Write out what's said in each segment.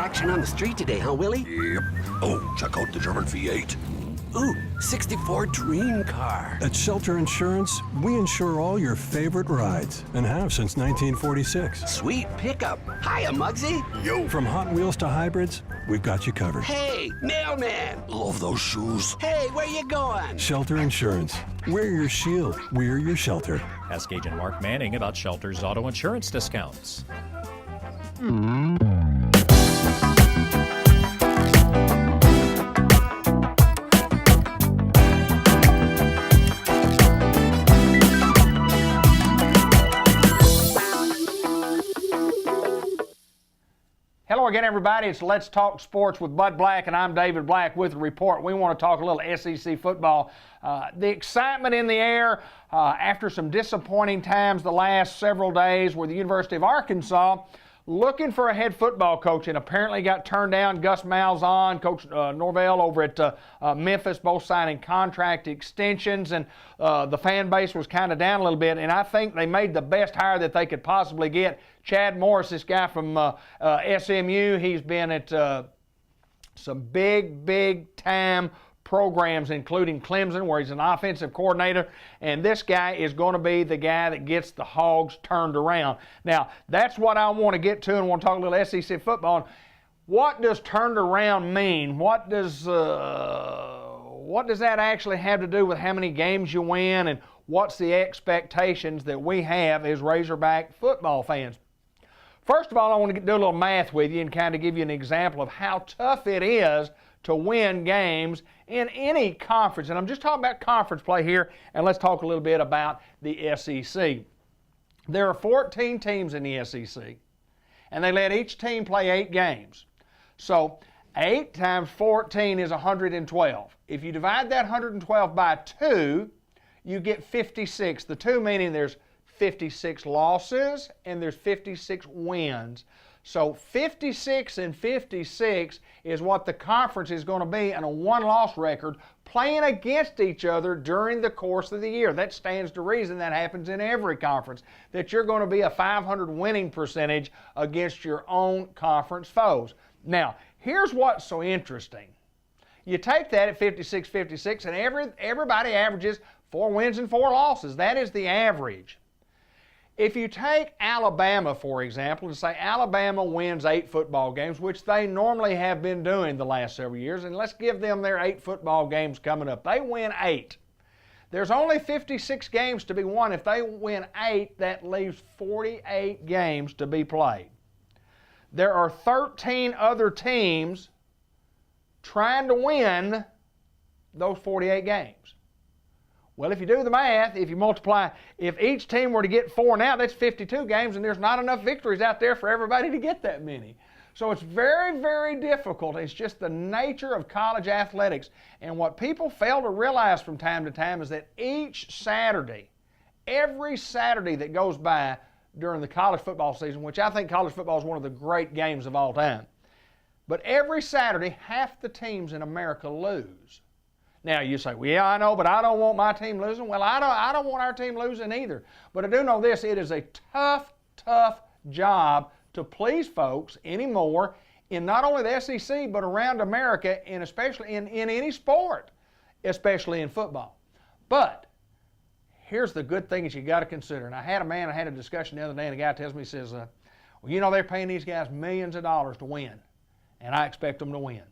action on the street today, huh, Willie? Yep. Oh, check out the German V8. Ooh, 64 dream car. At Shelter Insurance, we insure all your favorite rides and have since 1946. Sweet pickup. Hiya, Muggsy. Yo. From Hot Wheels to hybrids, we've got you covered. Hey, mailman. Love those shoes. Hey, where you going? Shelter Insurance. We're your shield. We're your shelter. Ask Agent Mark Manning about Shelter's auto insurance discounts. Hello again, everybody. It's Let's Talk Sports with Bud Black, and I'm David Black with the report. We want to talk a little SEC football. The excitement in the air after some disappointing times the last several days where the University of Arkansas looking for a head football coach and apparently got turned down. Gus Malzahn, Coach Norvell over at Memphis, both signing contract extensions, and the fan base was kind of down a little bit, and I think they made the best hire that they could possibly get. Chad Morris, this guy from SMU, he's been at some big time programs, including Clemson, where he's an offensive coordinator, and this guy is going to be the guy that gets the Hogs turned around. Now, that's what I want to get to, and want to talk a little SEC football. What does turned around mean? What does that actually have to do with how many games you win, and what's the expectations that we have as Razorback football fans? First of all, I want to do a little math with you and kind of give you an example of how tough it is to win games in any conference. And I'm just talking about conference play here, and let's talk a little bit about the SEC. There are 14 teams in the SEC, and they let each team play 8 games. So 8 times 14 is 112. If you divide that 112 by 2, you get 56. The 2 meaning there's 56 losses and there's 56 wins. So 56 and 56 is what the conference is going to be in a one-loss record playing against each other during the course of the year. That stands to reason that happens in every conference, that you're going to be a 500 winning percentage against your own conference foes. Now, here's what's so interesting. You take that at 56-56 and everybody averages 4 wins and 4 losses. That is the average. If you take Alabama, for example, and say Alabama wins 8 football games, which they normally have been doing the last several years, and let's give them their 8 football games coming up. They win 8. There's only 56 games to be won. If they win 8, that leaves 48 games to be played. There are 13 other teams trying to win those 48 games. Well, if you do the math, if you multiply, if each team were to get 4 now, that's 52 games, and there's not enough victories out there for everybody to get that many. So it's very difficult. It's just the nature of college athletics. And what people fail to realize from time to time is that each Saturday, every Saturday that goes by during the college football season, which I think college football is one of the great games of all time, but every Saturday, half the teams in America lose. Now, you say, well, yeah, I know, but I don't want my team losing. Well, I don't want our team losing either. But I do know this, it is a tough job to please folks anymore in not only the SEC, but around America, and especially in any sport, especially in football. But here's the good thing that you got to consider. And I had a discussion the other day, and a guy tells me, he says, well, you know, they're paying these guys millions of dollars to win, and I expect them to win.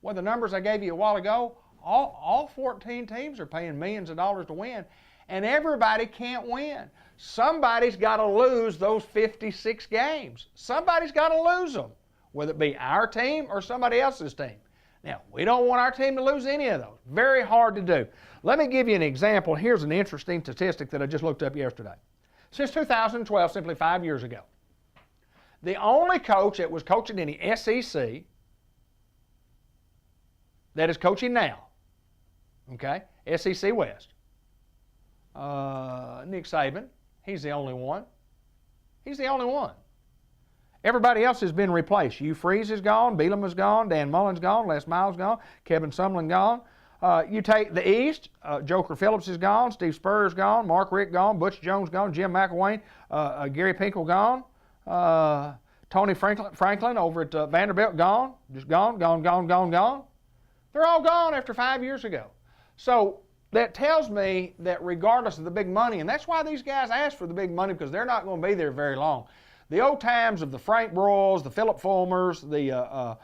Well, the numbers I gave you a while ago, all 14 teams are paying millions of dollars to win, and everybody can't win. Somebody's got to lose those 56 games. Somebody's got to lose them, whether it be our team or somebody else's team. Now, we don't want our team to lose any of those. Very hard to do. Let me give you an example. Here's an interesting statistic that I just looked up yesterday. Since 2012, simply 5 years ago, the only coach that was coaching in the SEC that is coaching now, okay, SEC West, Nick Saban, he's the only one. He's the only one. Everybody else has been replaced. Hugh Freeze is gone, Bielema is gone, Dan Mullen's gone, Les Miles gone, Kevin Sumlin gone. You take the East, Joker Phillips is gone, Steve Spurrier's gone, Mark Richt gone, Butch Jones gone, Jim McElwain, Gary Pinkel gone, Tony Franklin over at Vanderbilt, gone. Just gone. They're all gone after 5 years ago. So that tells me that regardless of the big money, and that's why these guys ask for the big money, because they're not going to be there very long. The old times of the Frank Broyles, the Philip Fulmers, the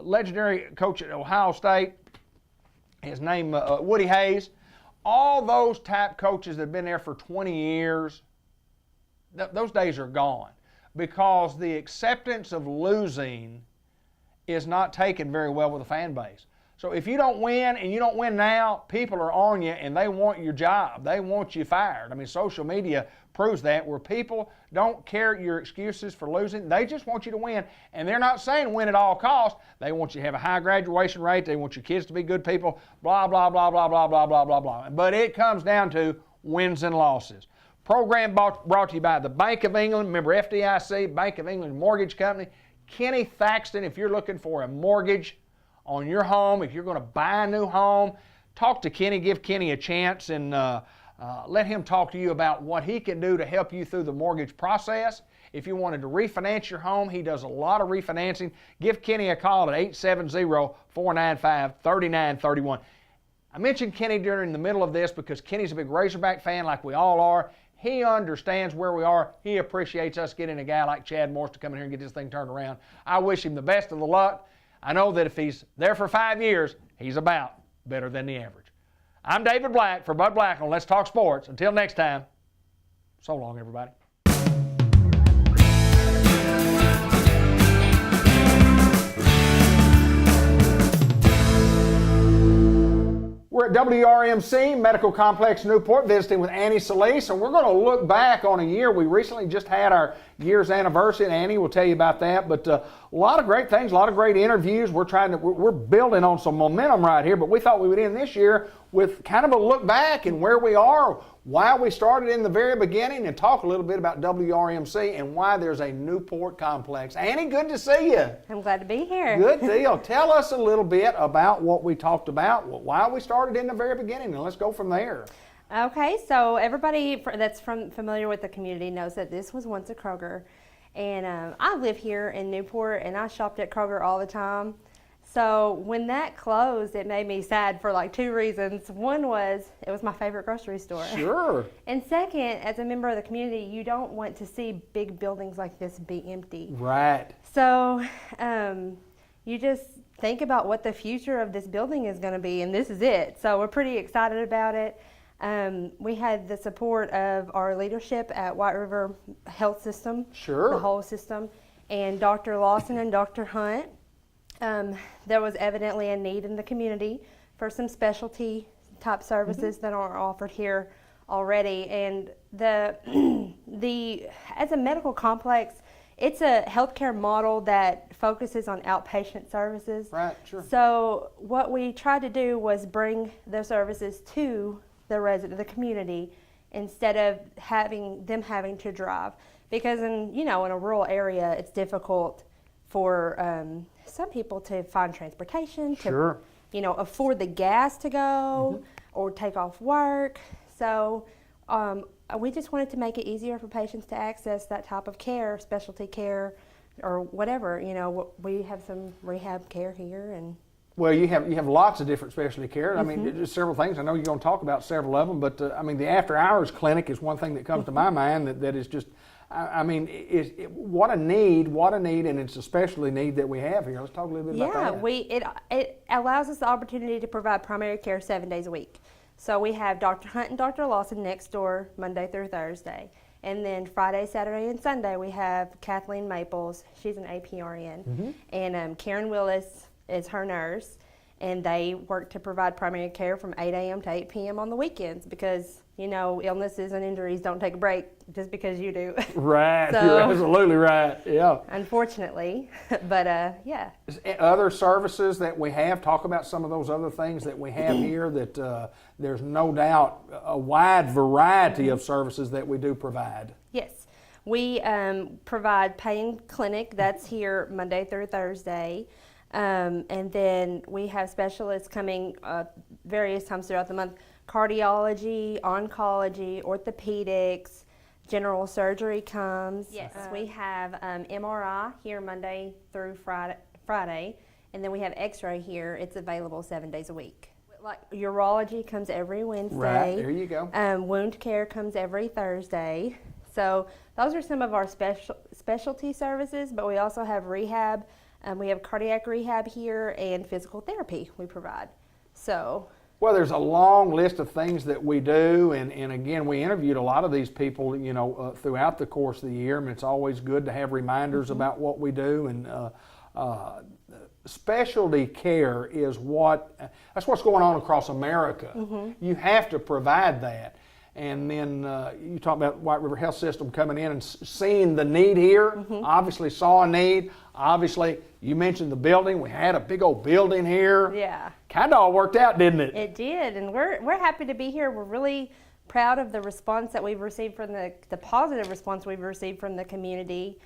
legendary coach at Ohio State, his name Woody Hayes, all those type coaches that have been there for 20 years, those days are gone, because the acceptance of losing is not taken very well with the fan base. So if you don't win, and you don't win now, people are on you and they want your job. They want you fired. I mean, social media proves that, where people don't care your excuses for losing. They just want you to win, and they're not saying win at all costs. They want you to have a high graduation rate. They want your kids to be good people, blah, blah, blah, blah, blah, blah, blah, blah, blah. But it comes down to wins and losses. Program brought to you by the Bank of England. Remember, FDIC, Bank of England Mortgage Company. Kenny Thaxton, if you're looking for a mortgage on your home, if you're going to buy a new home, talk to Kenny, give Kenny a chance, and let him talk to you about what he can do to help you through the mortgage process. If you wanted to refinance your home, he does a lot of refinancing. Give Kenny a call at 870-495-3931. I mentioned Kenny during the middle of this because Kenny's a big Razorback fan, like we all are. He understands where we are. He appreciates us getting a guy like Chad Morris to come in here and get this thing turned around. I wish him the best of the luck. I know that if he's there for 5 years, he's about better than the average. I'm David Black for Bud Black on Let's Talk Sports. Until next time, so long, everybody. We're at WRMC Medical Complex Newport visiting with Annie Solis, and we're going to look back on a year. We recently just had our year's anniversary, and Annie will tell you about that. But a lot of great things, a lot of great interviews. We're building on some momentum right here, but we thought we would end this year with kind of a look back and where we are, why we started in the very beginning, and talk a little bit about WRMC and why there's a Newport complex. Annie, good to see you. I'm glad to be here. Good deal. Tell us a little bit about what we talked about, why we started in the very beginning, and let's go from there. Okay, so everybody that's familiar with the community knows that this was once a Kroger. And I live here in Newport, and I shopped at Kroger all the time. So when that closed, it made me sad for like two reasons. One was it was my favorite grocery store. Sure. And second, as a member of the community, you don't want to see big buildings like this be empty. Right. So you just think about what the future of this building is going to be, and this is it. So we're pretty excited about it. We had the support of our leadership at White River Health System, sure, the whole system, and Dr. Lawson and Dr. Hunt. There was evidently a need in the community for some specialty type services that are offered here already. And as a medical complex, it's a healthcare model that focuses on outpatient services. Right, sure. So what we tried to do was bring the services to the the community instead of having to drive, because in a rural area it's difficult for some people to find transportation, sure, to afford the gas to go or take off work. So we just wanted to make it easier for patients to access that type of care, specialty care, or whatever. We have some rehab care here, and well, you have lots of different specialty care. I mean, just several things. I know you're going to talk about several of them, but I mean, the after-hours clinic is one thing that comes to my mind that is just, what a need, and it's a specialty need that we have here. Let's talk a little bit about that. It allows us the opportunity to provide primary care 7 days a week. So we have Dr. Hunt and Dr. Lawson next door Monday through Thursday. And then Friday, Saturday, and Sunday we have Kathleen Maples. She's an APRN. And Karen Willis is her nurse, and they work to provide primary care from 8 a.m. to 8 p.m. on the weekends, because illnesses and injuries don't take a break just because you do. Right, So, you're absolutely right, yeah. Unfortunately, but yeah. Other services that we have, talk about some of those other things that we have here that there's no doubt a wide variety of services that we do provide. Yes, we provide pain clinic, that's here Monday through Thursday. And then we have specialists coming various times throughout the month: cardiology, oncology, orthopedics, General surgery comes. Yes, we have MRI here Monday through Friday, and then we have X-ray here. It's available 7 days a week. Like urology comes every Wednesday. Right, there you go. Wound care comes every Thursday. So those are some of our specialty services, but we also have rehab. We have cardiac rehab here and physical therapy we provide. So. Well, there's a long list of things that we do, and again, we interviewed a lot of these people, you know, throughout the course of the year, and it's always good to have reminders about what we do. And specialty care is that's what's going on across America. You have to provide that. And then you talk about White River Health System coming in and seeing the need here. Obviously saw a need. Obviously, you mentioned the building. We had a big old building here. Yeah. Kind of all worked out, didn't it? It did, and we're happy to be here. We're really proud of the response that we've received from the positive response we've received from the community.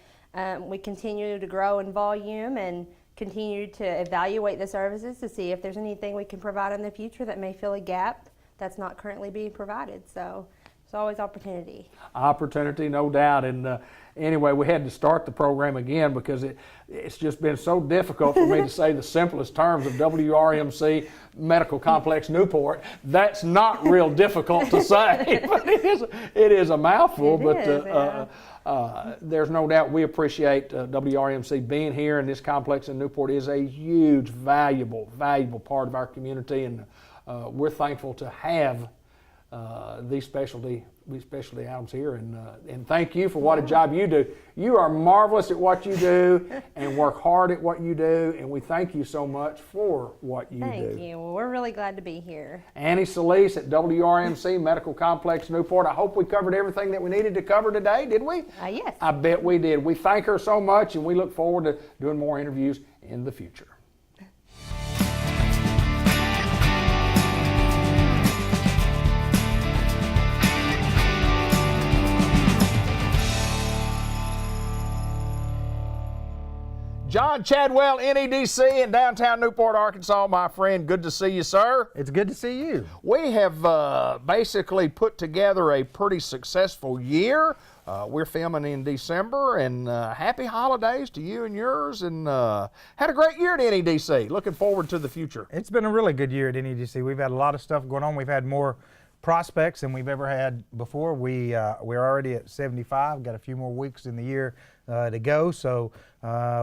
We continue to grow in volume and continue to evaluate the services to see if there's anything we can provide in the future that may fill a gap that's not currently being provided. So it's always opportunity. Opportunity, no doubt. And anyway, we had to start the program again because it's just been so difficult for me to say the simplest terms of WRMC Medical Complex Newport. That's not real difficult to say, but it is a mouthful. There's no doubt we appreciate WRMC being here, and this complex in Newport is a huge, valuable part of our community, and we're thankful to have these specialty items here, and thank you for what a job you do. You are marvelous at what you do and work hard at what you do, and we thank you so much for what you do. Thank you. Well, we're really glad to be here. Annie Solis at WRMC Medical Complex Newport. I hope we covered everything that we needed to cover today, did we? Yes. I bet we did. We thank her so much, and we look forward to doing more interviews in the future. John Chadwell, NEDC in downtown Newport, Arkansas, my friend. Good to see you, sir. It's good to see you. We have basically put together a pretty successful year. We're filming in December, and happy holidays to you and yours, and had a great year at NEDC. Looking forward to the future. It's been a really good year at NEDC. We've had a lot of stuff going on. We've had more prospects than we've ever had before. We're already at 75, got a few more weeks in the year to go. So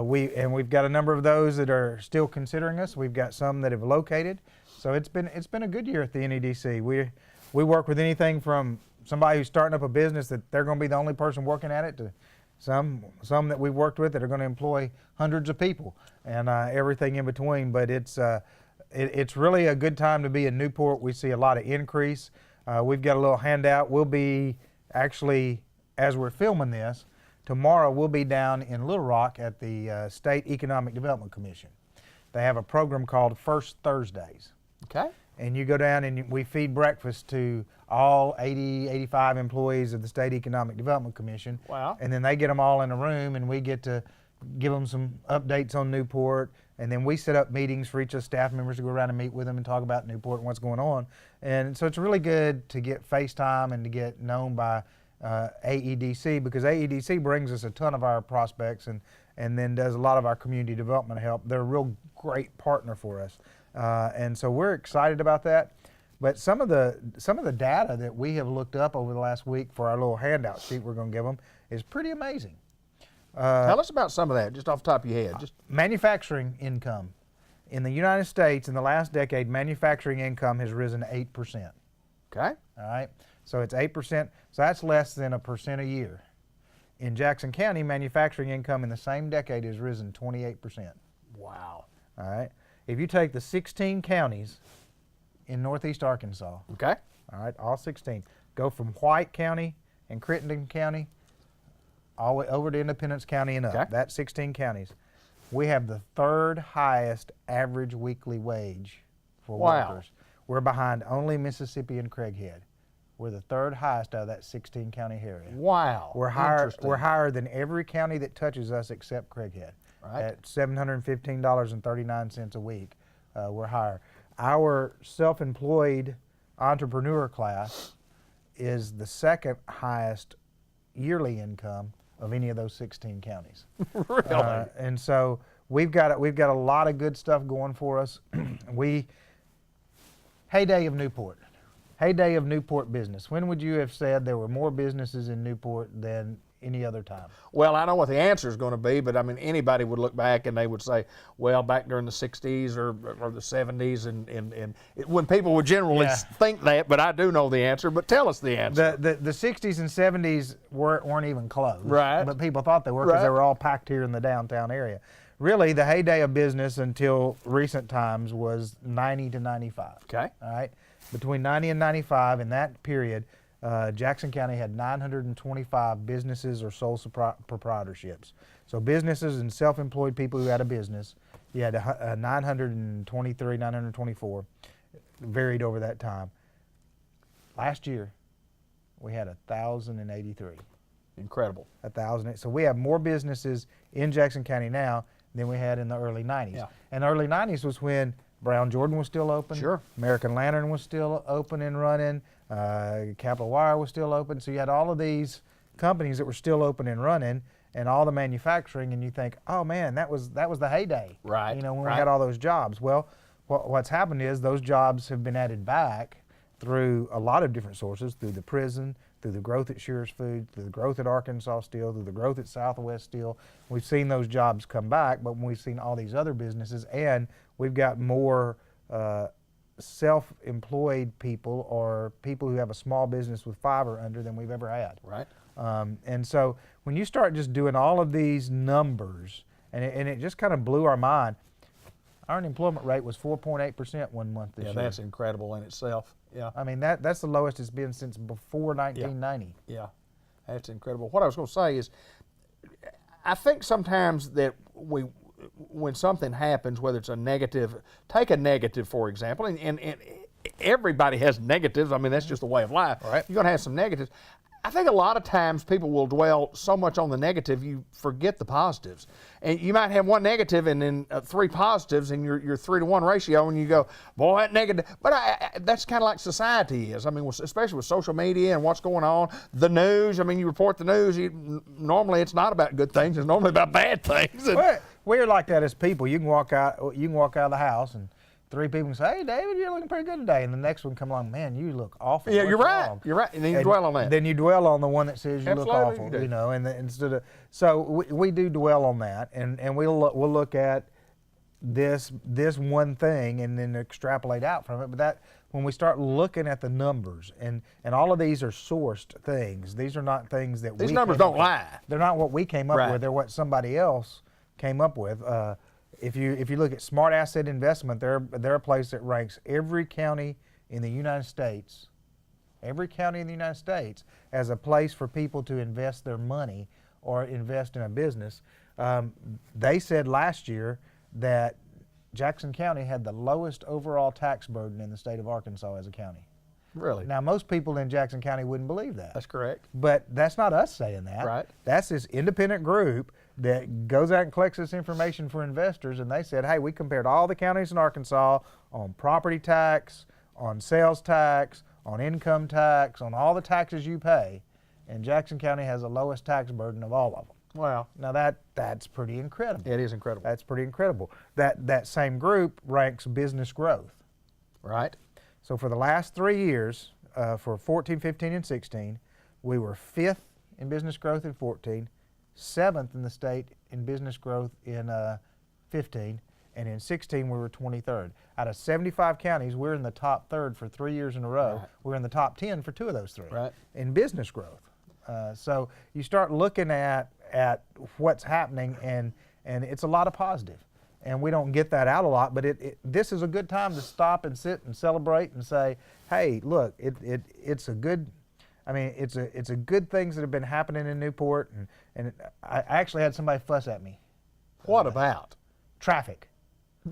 we've got a number of those that are still considering us. We've got some that have located. So it's been a good year at the NEDC. We work with anything from somebody who's starting up a business that they're going to be the only person working at it to some that we've worked with that are going to employ hundreds of people and everything in between. But it's really a good time to be in Newport. We see a lot of increase. We've got a little handout. We'll be actually, as we're filming this, tomorrow we'll be down in Little Rock at the State Economic Development Commission. They have a program called First Thursdays. Okay. And you go down and we feed breakfast to all 85 employees of the State Economic Development Commission. Wow. And then they get them all in a room and we get to give them some updates on Newport. And then we set up meetings for each of the staff members to go around and meet with them and talk about Newport and what's going on. And so it's really good to get FaceTime and to get known by AEDC, because AEDC brings us a ton of our prospects and then does a lot of our community development help. They're a real great partner for us. And so we're excited about that. But some of the data that we have looked up over the last week for our little handout sheet we're going to give them is pretty amazing. Tell us about some of that, just off the top of your head. Just manufacturing income. In the United States, in the last decade, manufacturing income has risen 8%. Okay. All right. So it's 8%. So that's less than 1% a year. In Jackson County, manufacturing income in the same decade has risen 28%. Wow. All right. If you take the 16 counties in northeast Arkansas, okay, all right, all 16, go from White County and Crittenden County all the way over to Independence County and up, okay, that's 16 counties. We have the third highest average weekly wage for workers. We're behind only Mississippi and Craighead. We're the third highest out of that 16 county area. Wow. We're higher than every county that touches us except Craighead. Right. At $715.39 a week, we're higher. Our self-employed entrepreneur class is the second highest yearly income of any of those 16 counties. Really? And so we've got a lot of good stuff going for us. Heyday of Newport. Heyday of Newport business. When would you have said there were more businesses in Newport than any other time? Well, I know what the answer is going to be, but I mean, anybody would look back and they would say, well, back during the 60s or the 70s, and when people would generally think that, but I do know the answer, but tell us the answer. The 60s and 70s weren't even close. Right. But people thought they were because they were all packed here in the downtown area. Really, the heyday of business until recent times was 90 to 95. Okay. All right. Between 90 and 95, in that period, Jackson County had 925 businesses or sole proprietorships. So businesses and self-employed people who had a business, you had 923, 924, varied over that time. Last year, we had 1,083. Incredible. 1,000. So we have more businesses in Jackson County now than we had in the early 90s. Yeah. And the early 90s was when Brown Jordan was still open. Sure. American Lantern was still open and running. Capital Wire was still open. So you had all of these companies that were still open and running, and all the manufacturing. And you think, oh man, that was the heyday. Right. You know, when right. we had all those jobs. Well, what's happened is those jobs have been added back through a lot of different sources, through the prison, through the growth at Shearers Food, through the growth at Arkansas Steel, through the growth at Southwest Steel. We've seen those jobs come back, but we've seen all these other businesses, and we've got more self-employed people or people who have a small business with 5 or under than we've ever had. Right. And so when you start just doing all of these numbers, and it just kind of blew our mind. Our unemployment rate was 4.8% one month this year. Yeah, that's incredible in itself. Yeah. I mean, that's the lowest it's been since before 1990. Yeah, that's incredible. What I was going to say is, I think sometimes that when something happens, whether it's a negative, take a negative for example, and everybody has negatives. I mean, that's just the way of life. Right. You're going to have some negatives. I think a lot of times people will dwell so much on the negative, you forget the positives. And you might have one negative and then 3 positives, and your 3-to-1 ratio, and you go, boy, that negative. But that's kind of like society is. I mean, especially with social media and what's going on, the news. I mean, you report the news. Normally, it's not about good things. It's normally about bad things. We're like that as people. You can walk out of the house and 3 people can say, hey, David, you're looking pretty good today. And the next one come along, man, you look awful. Yeah, What's you're right. wrong? You're right. And then you dwell on that. Then you dwell on the one that says you Absolutely, look awful, you do. know, and instead of, so we do dwell on that, and we'll look at this one thing and then extrapolate out from it. But that, when we start looking at the numbers, and all of these are sourced things. These are not things that These numbers don't lie. They're not what we came up Right. with. They're what somebody else came up with. If you look at Smart Asset Investment, they're a place that ranks every county in the United States, as a place for people to invest their money or invest in a business. They said last year that Jackson County had the lowest overall tax burden in the state of Arkansas as a county. Really? Now, most people in Jackson County wouldn't believe that. That's correct. But that's not us saying that. Right. That's this independent group that goes out and collects this information for investors, and they said, hey, we compared all the counties in Arkansas on property tax, on sales tax, on income tax, on all the taxes you pay, and Jackson County has the lowest tax burden of all of them. Wow. Now that's pretty incredible. It is incredible. That's pretty incredible. That same group ranks business growth. Right. So for the last 3 years, for 14, 15, and 16, we were 5th in business growth in 14, 7th in the state in business growth in 15, and in 16 we were 23rd. Out of 75 counties, we're in the top 3rd for 3 years in a row. Right. We're in the top 10 for 2 of those 3 Right. in business growth. So you start looking at what's happening, and it's a lot of positive. And we don't get that out a lot, but this is a good time to stop and sit and celebrate and say, hey, look, it's a good, I mean, it's a good things that have been happening in Newport, and I actually had somebody fuss at me. What about? Traffic.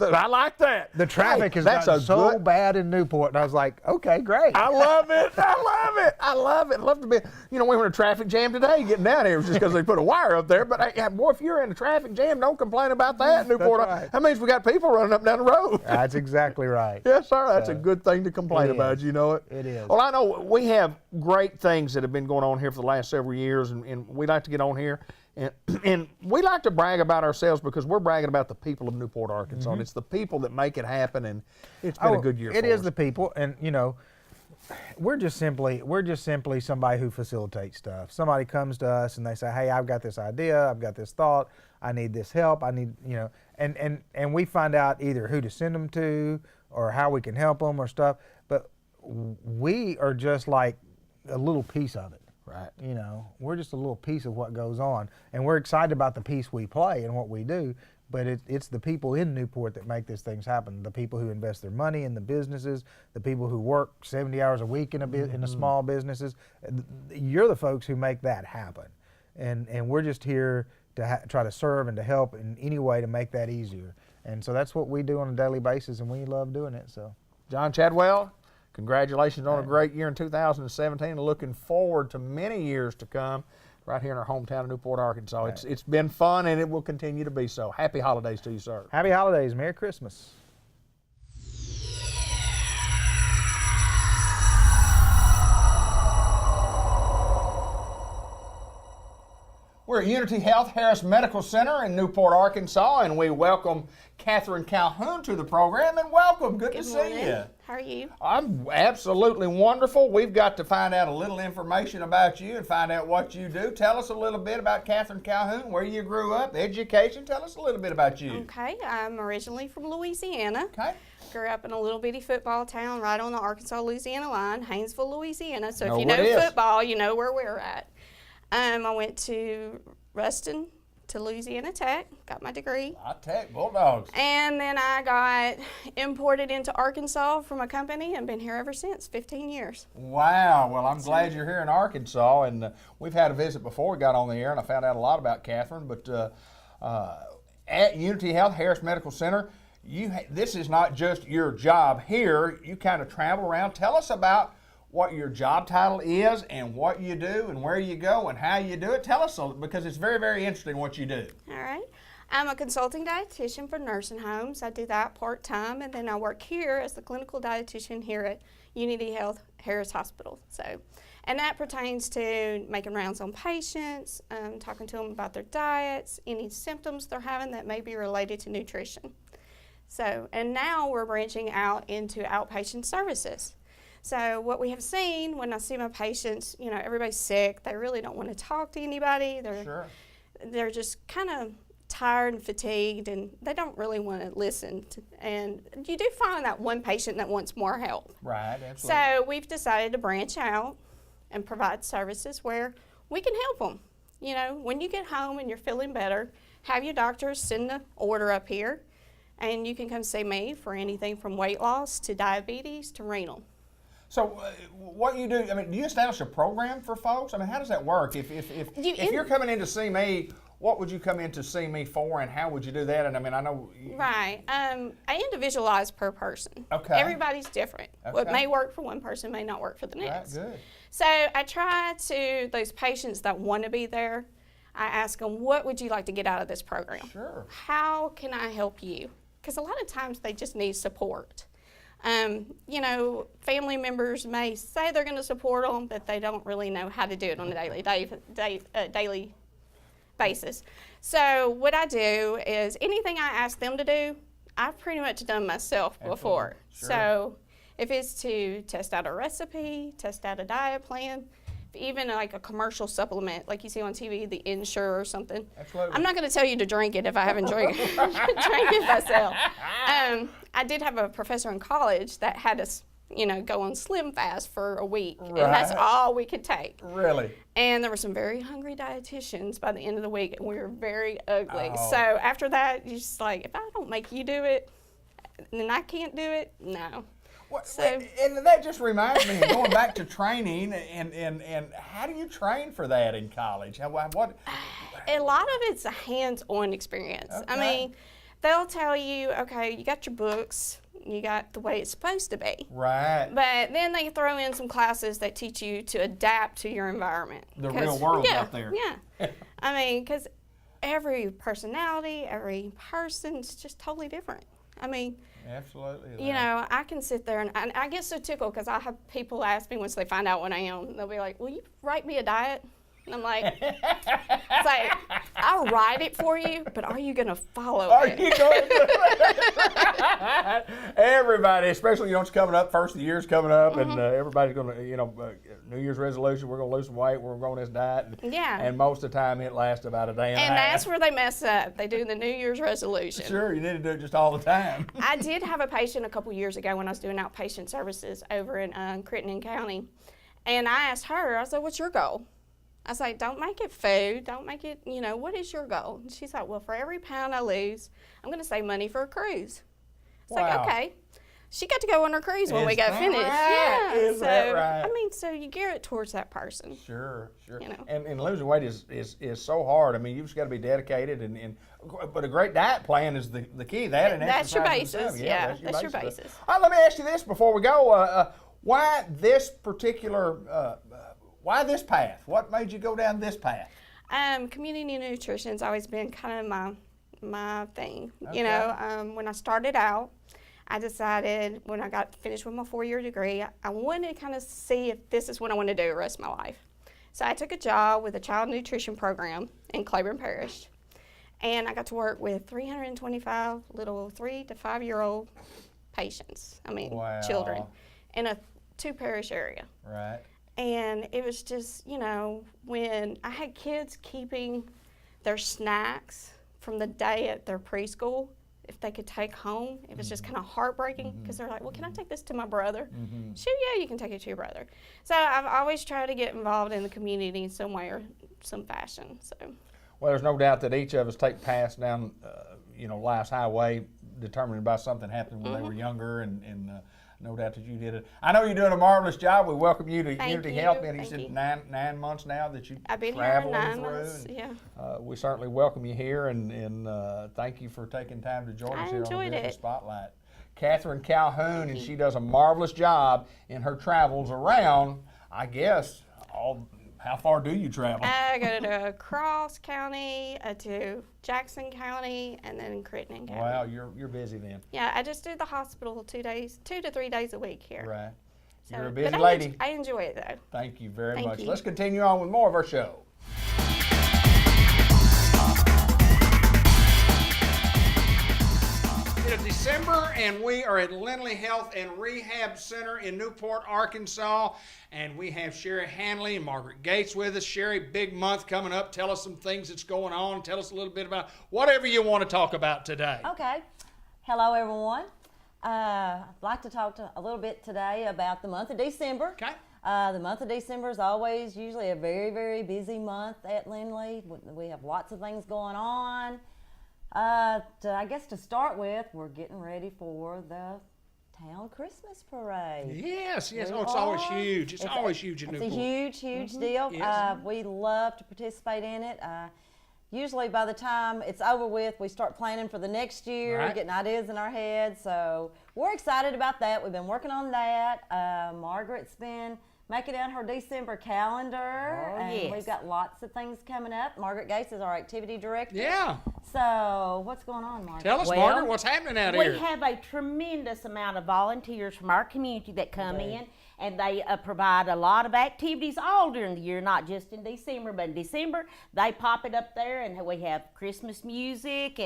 I like that. The traffic has that's gotten a so good- bad in Newport, and I was like, okay, great. I love it. I love it. I love it. Love to be. We were in a traffic jam today getting down here just because they put a wire up there. But boy, if you're in a traffic jam, don't complain about that, Newport. right. That means we got people running up and down the road. That's exactly right. Yes, sir. That's a good thing to complain It about. is. You know it. It is. Well, I know we have great things that have been going on here for the last several years, and we like to get on here. And we like to brag about ourselves because we're bragging about the people of Newport, Arkansas. And it's the people that make it happen, and it's been a good year for us. It is the people, and we're just simply somebody who facilitates stuff. Somebody comes to us and they say, hey, I've got this idea, I've got this thought, I need this help, I need, and we find out either who to send them to or how we can help them or stuff, but we are just like a little piece of it. Right. We're just a little piece of what goes on, and we're excited about the piece we play and what we do, but it's the people in Newport that make these things happen, the people who invest their money in the businesses, the people who work 70 hours a week in the small businesses. You're the folks who make that happen, and we're just here to try to serve and to help in any way to make that easier, and so that's what we do on a daily basis, and we love doing it. So, John Chadwell, congratulations on a great year in 2017, and looking forward to many years to come right here in our hometown of Newport, Arkansas. It's been fun, and it will continue to be so. Happy holidays to you, sir. Happy holidays. Merry Christmas. We're at Unity Health Harris Medical Center in Newport, Arkansas, and we welcome Catherine Calhoun to the program. And welcome. Good to see you. How are you? I'm absolutely wonderful. We've got to find out a little information about you and find out what you do. Tell us a little bit about Catherine Calhoun, where you grew up, education. Tell us a little bit about you. Okay, I'm originally from Louisiana. Okay. Grew up in a little bitty football town right on the Arkansas-Louisiana line, Haynesville, Louisiana. So Know if you what know it is. football, you know where we're at. I went to Ruston to Louisiana Tech, got my degree. I Tech Bulldogs. And then I got imported into Arkansas from a company and been here ever since, 15 years. Wow. Well, I'm glad you're here in Arkansas, and we've had a visit before we got on the air, and I found out a lot about Catherine. But at Unity Health Harris Medical Center, this is not just your job here. You kind of travel around. Tell us about what your job title is and what you do and where you go and how you do it. Tell us, because it's very, very interesting what you do. All right. I'm a consulting dietitian for nursing homes. I do that part-time, and then I work here as the clinical dietitian here at Unity Health Harris Hospital. And that pertains to making rounds on patients, talking to them about their diets, any symptoms they're having that may be related to nutrition. And now we're branching out into outpatient services. So what we have seen when I see my patients, everybody's sick. They really don't want to talk to anybody. They're just kind of tired and fatigued, and they don't really want to listen. And you do find that one patient that wants more help. Right, absolutely. So we've decided to branch out and provide services where we can help them. When you get home and you're feeling better, have your doctors send the order up here, and you can come see me for anything from weight loss to diabetes to renal. So what you do, do you establish a program for folks? How does that work? If you're coming in to see me, what would you come in to see me for, and how would you do that? And I know... Right. I individualize per person. Okay. Everybody's different. Okay. What may work for one person may not work for the next. Right, good. So I try to, those patients that want to be there, I ask them, what would you like to get out of this program? Sure. How can I help you? Because a lot of times they just need support. Family members may say they're going to support them, but they don't really know how to do it on a daily basis. So what I do is anything I ask them to do, I've pretty much done myself before. Sure. So if it's to test out a recipe, test out a diet plan, even like a commercial supplement like you see on TV, the Ensure or something. Absolutely. I'm not going to tell you to drink it if I haven't drank it myself. I did have a professor in college that had us, go on Slim Fast for a week, and that's all we could take. Really? And there were some very hungry dietitians by the end of the week, and we were very ugly. Oh. So after that, you're just like, if I don't make you do it, then I can't do it. No. And that just reminds me of going back to training, and how do you train for that in college? What? A lot of it's a hands-on experience. Okay. they'll tell you, okay, you got your books, you got the way it's supposed to be. Right. But then they throw in some classes that teach you to adapt to your environment. The real world's yeah, out there. Yeah. I mean, because every personality, every person's just totally different. I mean, Absolutely. you know, I can sit there and I get so tickled because I have people ask me once they find out what I am, they'll be like, will you write me a diet? And I'm like, it's like, I'll write it for you, but are you going to follow Are it? you going to? Everybody, especially, you know, it's coming up, first of the year's coming up, and everybody's going to, you know, New Year's resolution, we're going to lose some weight, we're going on this diet. Yeah. And most of the time, it lasts about a day and a half. And that's where they mess up. They do the New Year's resolution. Sure, you need to do it just all the time. I did have a patient a couple years ago when I was doing outpatient services over in Crittenden County. And I asked her, I said, what's your goal? I was like, don't make it food. Don't make it, you know, what is your goal? And she's like, well, for every pound I lose, I'm going to save money for a cruise. It's like, okay. She got to go on her cruise when we got finished. Right? Yeah. Is that right? I mean, so you gear it towards that person. Sure. You know. And losing weight is so hard. I mean, you've just got to be dedicated, but a great diet plan is the key. That and That's your exercise basis. itself. Yeah, that's your basis. All right, let me ask you this before we go. Why this particular, why this path? What made you go down this path? Community nutrition's always been kind of my thing. Okay. You know, when I started out, I decided when I got finished with my 4-year degree, I wanted to kind of see if this is what I want to do the rest of my life. So I took a job with a child nutrition program in Claiborne Parish, and I got to work with 325 little 3 to 5-year-old patients. I mean, children, in a 2-parish area. Right. And it was just, you know, when I had kids keeping their snacks from the day at their preschool, if they could take home, it was just kind of heartbreaking because they're like, well, can I take this to my brother? Sure, yeah, you can take it to your brother. So I've always tried to get involved in the community in some way or some fashion. So. Well, there's no doubt that each of us take paths down, you know, life's highway determined by something happened when they were younger, and no doubt that you did it. I know you're doing a marvelous job. We welcome you to Unity Health. And you said 9 months now that you've I've been traveling here 9 through. months, and, yeah. We certainly welcome you here, and thank you for taking time to join us here on the Business Spotlight. Catherine Calhoun, and she does a marvelous job in her travels around, I guess, how far do you travel? I go to Cross County, to Jackson County, and then Crittenden County. Wow, you're busy then. Yeah, I just do the hospital 2 to 3 days a week here. Right. So, You're a busy but lady. I enjoy it though. Thank you very Thank much. you. Let's continue on with more of our show. It is December, and we are at Lindley Health and Rehab Center in Newport, Arkansas, and we have Sherry Hanley and Margaret Gates with us. Sherry, big month coming up. Tell us some things that's going on. Tell us a little bit about whatever you want to talk about today. Okay. Hello, everyone. I'd like to talk a little bit today about the month of December. Okay. The month of December is always usually a very, very busy month at Lindley. We have lots of things going on. I guess to start with, we're getting ready for the town Christmas parade. Yes. We Oh, it's always are. huge. It's always huge in Newport. It's a huge deal. Yes. We love to participate in it. Usually by the time it's over with, we start planning for the next year, Right. getting ideas in our heads. So we're excited about that. We've been working on that. Margaret's been making out her December calendar. And we've got lots of things coming up. Margaret Gates is our activity director. Yeah. So what's going on, Margaret? Tell us, Well, Margaret, what's happening out here? We have a tremendous amount of volunteers from our community that come in, and they provide a lot of activities all during the year, not just in December, but in December they pop it up there, and we have Christmas music,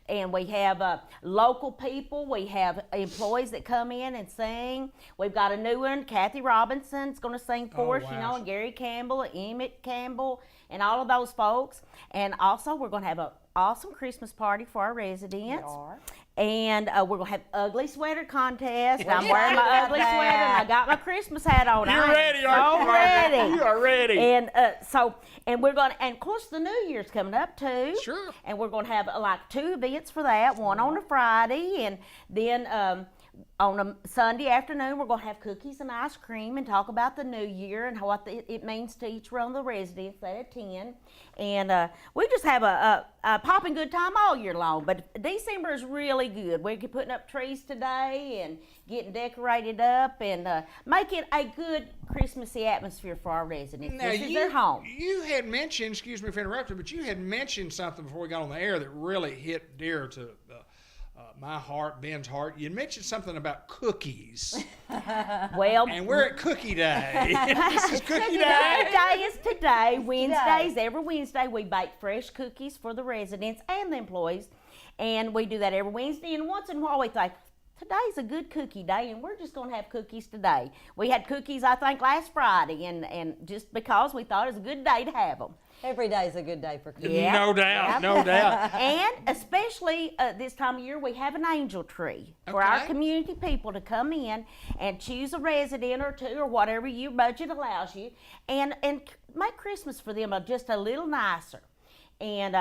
and we have local people. We have employees that come in and sing. We've got a new one, Kathy Robinson's going to sing for us, wow. you know, and Gary Campbell, Emmett Campbell, and all of those folks. And also we're going to have an awesome Christmas party for our residents. We are. And we're going to have ugly sweater contest. I'm wearing my ugly sweater, and I got my Christmas hat on. You're I am ready, aren't you, so Margaret? ready. You are ready. And we're going to, and of course the New Year's coming up too. Sure. And we're going to have like 2 events for that, one on a Friday, and then on a Sunday afternoon, we're going to have cookies and ice cream and talk about the new year and what it means to each one of the residents that attend. And we just have a popping good time all year long. But December is really good. We're putting up trees today and getting decorated up and making a good Christmassy atmosphere for our residents. Now, this is their home. You had mentioned, excuse me for interrupting, but you had mentioned something before we got on the air that really hit dear to my heart, Ben's heart. You mentioned something about cookies. Well, and we're at Cookie Day. This is Cookie Day. Cookie Day is today. Wednesdays, every Wednesday, we bake fresh cookies for the residents and the employees. And we do that every Wednesday. And once in a while, we think, today's a good cookie day, and we're just going to have cookies today. We had cookies, I think, last Friday, and just because we thought it was a good day to have them. Every day is a good day for cookies. Yeah. No doubt, no doubt. And especially this time of year, we have an angel tree for our community people to come in and choose a resident or two or whatever your budget allows you, and make Christmas for them just a little nicer. And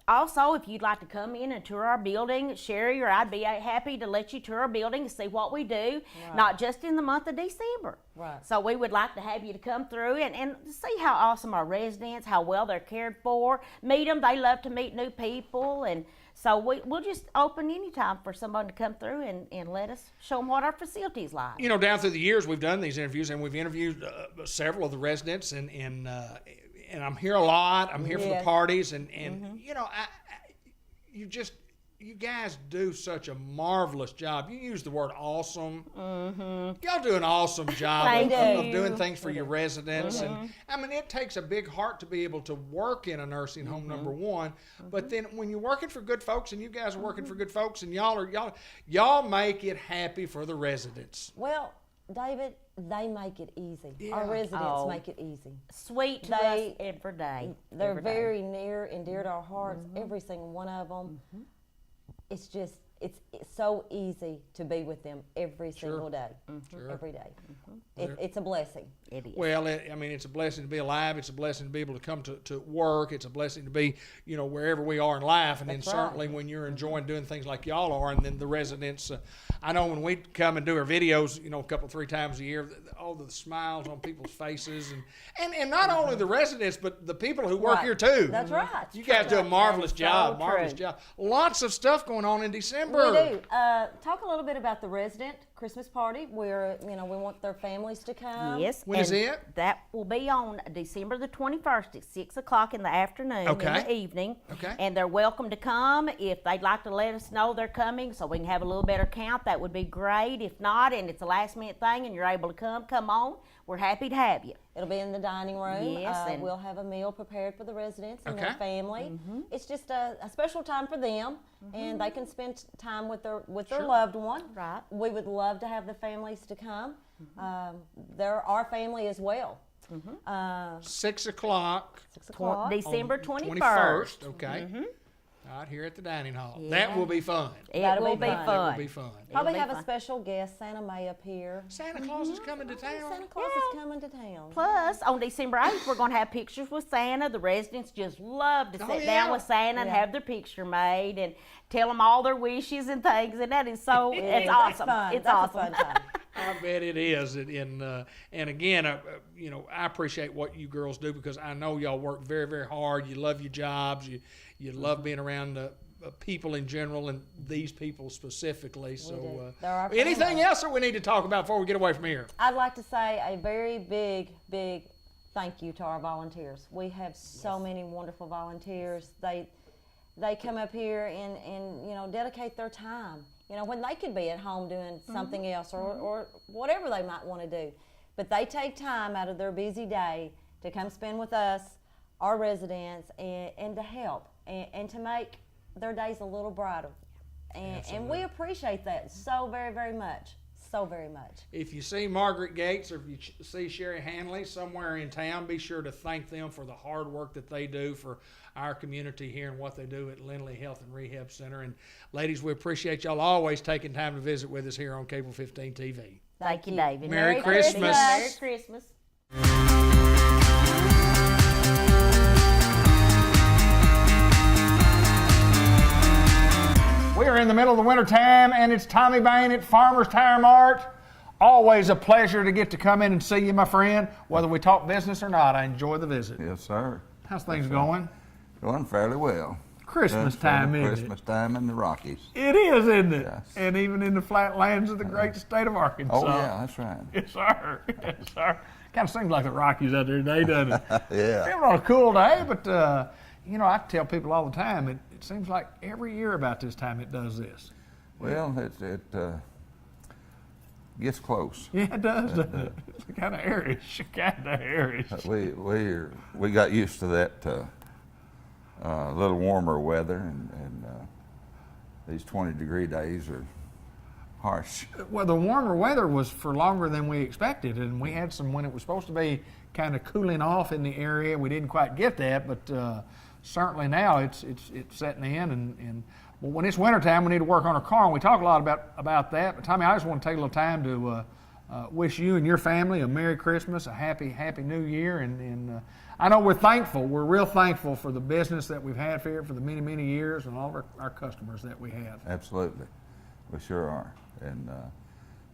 also, if you'd like to come in and tour our building, Sherry or I'd be happy to let you tour our building and see what we do, not just in the month of December. Right. So we would like to have you to come through and see how awesome our residents, how well they're cared for, meet them. They love to meet new people. And so we'll just open anytime for someone to come through and let us show them what our facility's like. You know, down through the years, we've done these interviews, and we've interviewed several of the residents, and I'm here a lot. I'm here for the parties, and you know, you guys do such a marvelous job. You use the word awesome. Y'all do an awesome job of doing things for your residents, and I mean, it takes a big heart to be able to work in a nursing home, number one. But then when you're working for good folks, and you guys are working for good folks, and y'all make it happy for the residents. Well, David, they make it easy. Yeah. Our residents make it easy. Sweet to us every day. They're very near and dear to our hearts, every single one of them. It's just, it's so easy to be with them every single day, every day. It's a blessing. It is. Well, I mean, it's a blessing to be alive. It's a blessing to be able to come to work. It's a blessing to be, you know, wherever we are in life. And then certainly when you're enjoying doing things like y'all are, and then the residents, I know when we come and do our videos, you know, a couple, 3 times a year, all the smiles on people's faces, and not only the residents, but the people who work here too. That's right. You guys do a marvelous job, marvelous job. Lots of stuff going on in December. We do. Talk a little bit about the resident Christmas party where, you know, we want their families to come. Yes. When is it? That will be on December the 21st at 6 o'clock in the afternoon, in the evening. Okay. And they're welcome to come. If they'd like to let us know they're coming so we can have a little better count, that would be great. If not, and it's a last minute thing and you're able to come on. We're happy to have you. It'll be in the dining room. Yes, and we'll have a meal prepared for the residents and their family. It's just a special time for them, and they can spend time with their loved one. Right. We would love to have the families to come. They're our family as well. 6 o'clock. 6 o'clock. December 21st. Okay. Right here at the dining hall. Yeah. That will be fun. That'll be fun. That will be fun. Probably have a special guest. Santa May appear. Santa Claus is coming to town. Santa Claus is coming to town. Plus, on December 8th, we're going to have pictures with Santa. The residents just love to sit down with Santa and have their picture made and tell them all their wishes and things. And that is so, it's awesome. It's awesome. A fun time. I bet it is. And again, you know, I appreciate what you girls do because I know y'all work very, very hard. You love your jobs. You love being around people in general and these people specifically. So, anything else that we need to talk about before we get away from here? I'd like to say a very big thank you to our volunteers. We have so many wonderful volunteers. They come up here and you know, dedicate their time. You know, when they could be at home doing something else or whatever they might want to do. But they take time out of their busy day to come spend with us, our residents, and to help and to make their days a little brighter. And we appreciate that so very, very much. So very much. If you see Margaret Gates or if you see Sherry Hanley somewhere in town, be sure to thank them for the hard work that they do for our community here and what they do at Lindley Health and Rehab Center. And ladies, we appreciate y'all always taking time to visit with us here on Cable 15 TV. Thank you, David. Merry Christmas. Merry Christmas. We are in the middle of the winter time, and it's Tommy Bain at Farmers Tire Mart. Always a pleasure to get to come in and see you, my friend. Whether we talk business or not, I enjoy the visit. Yes, sir. How's things going? Going fairly well. Christmas time, isn't it? Christmas time in the Rockies. It is, isn't it? Yes. And even in the flatlands of the great state of Arkansas. Oh, yeah, that's right. Yes, sir. Yes, sir. Kind of seems like the Rockies out there today, doesn't it? Yeah. It's on a cool day, but, I tell people all the time, it seems like every year about this time it does this. Well, it gets close. Yeah, it does, doesn't it? It's kind of airish, We got used to that little warmer weather, and these 20-degree days are harsh. Well, the warmer weather was for longer than we expected, and we had some when it was supposed to be kind of cooling off in the area. We didn't quite get that, but certainly now it's setting in. And well, when it's wintertime, we need to work on our car, and we talk a lot about that. But Tommy, I just want to take a little time to wish you and your family a Merry Christmas, a Happy New Year, and I know we're thankful. We're real thankful for the business that we've had here for the many, many years, and all of our customers that we have. Absolutely, we sure are, and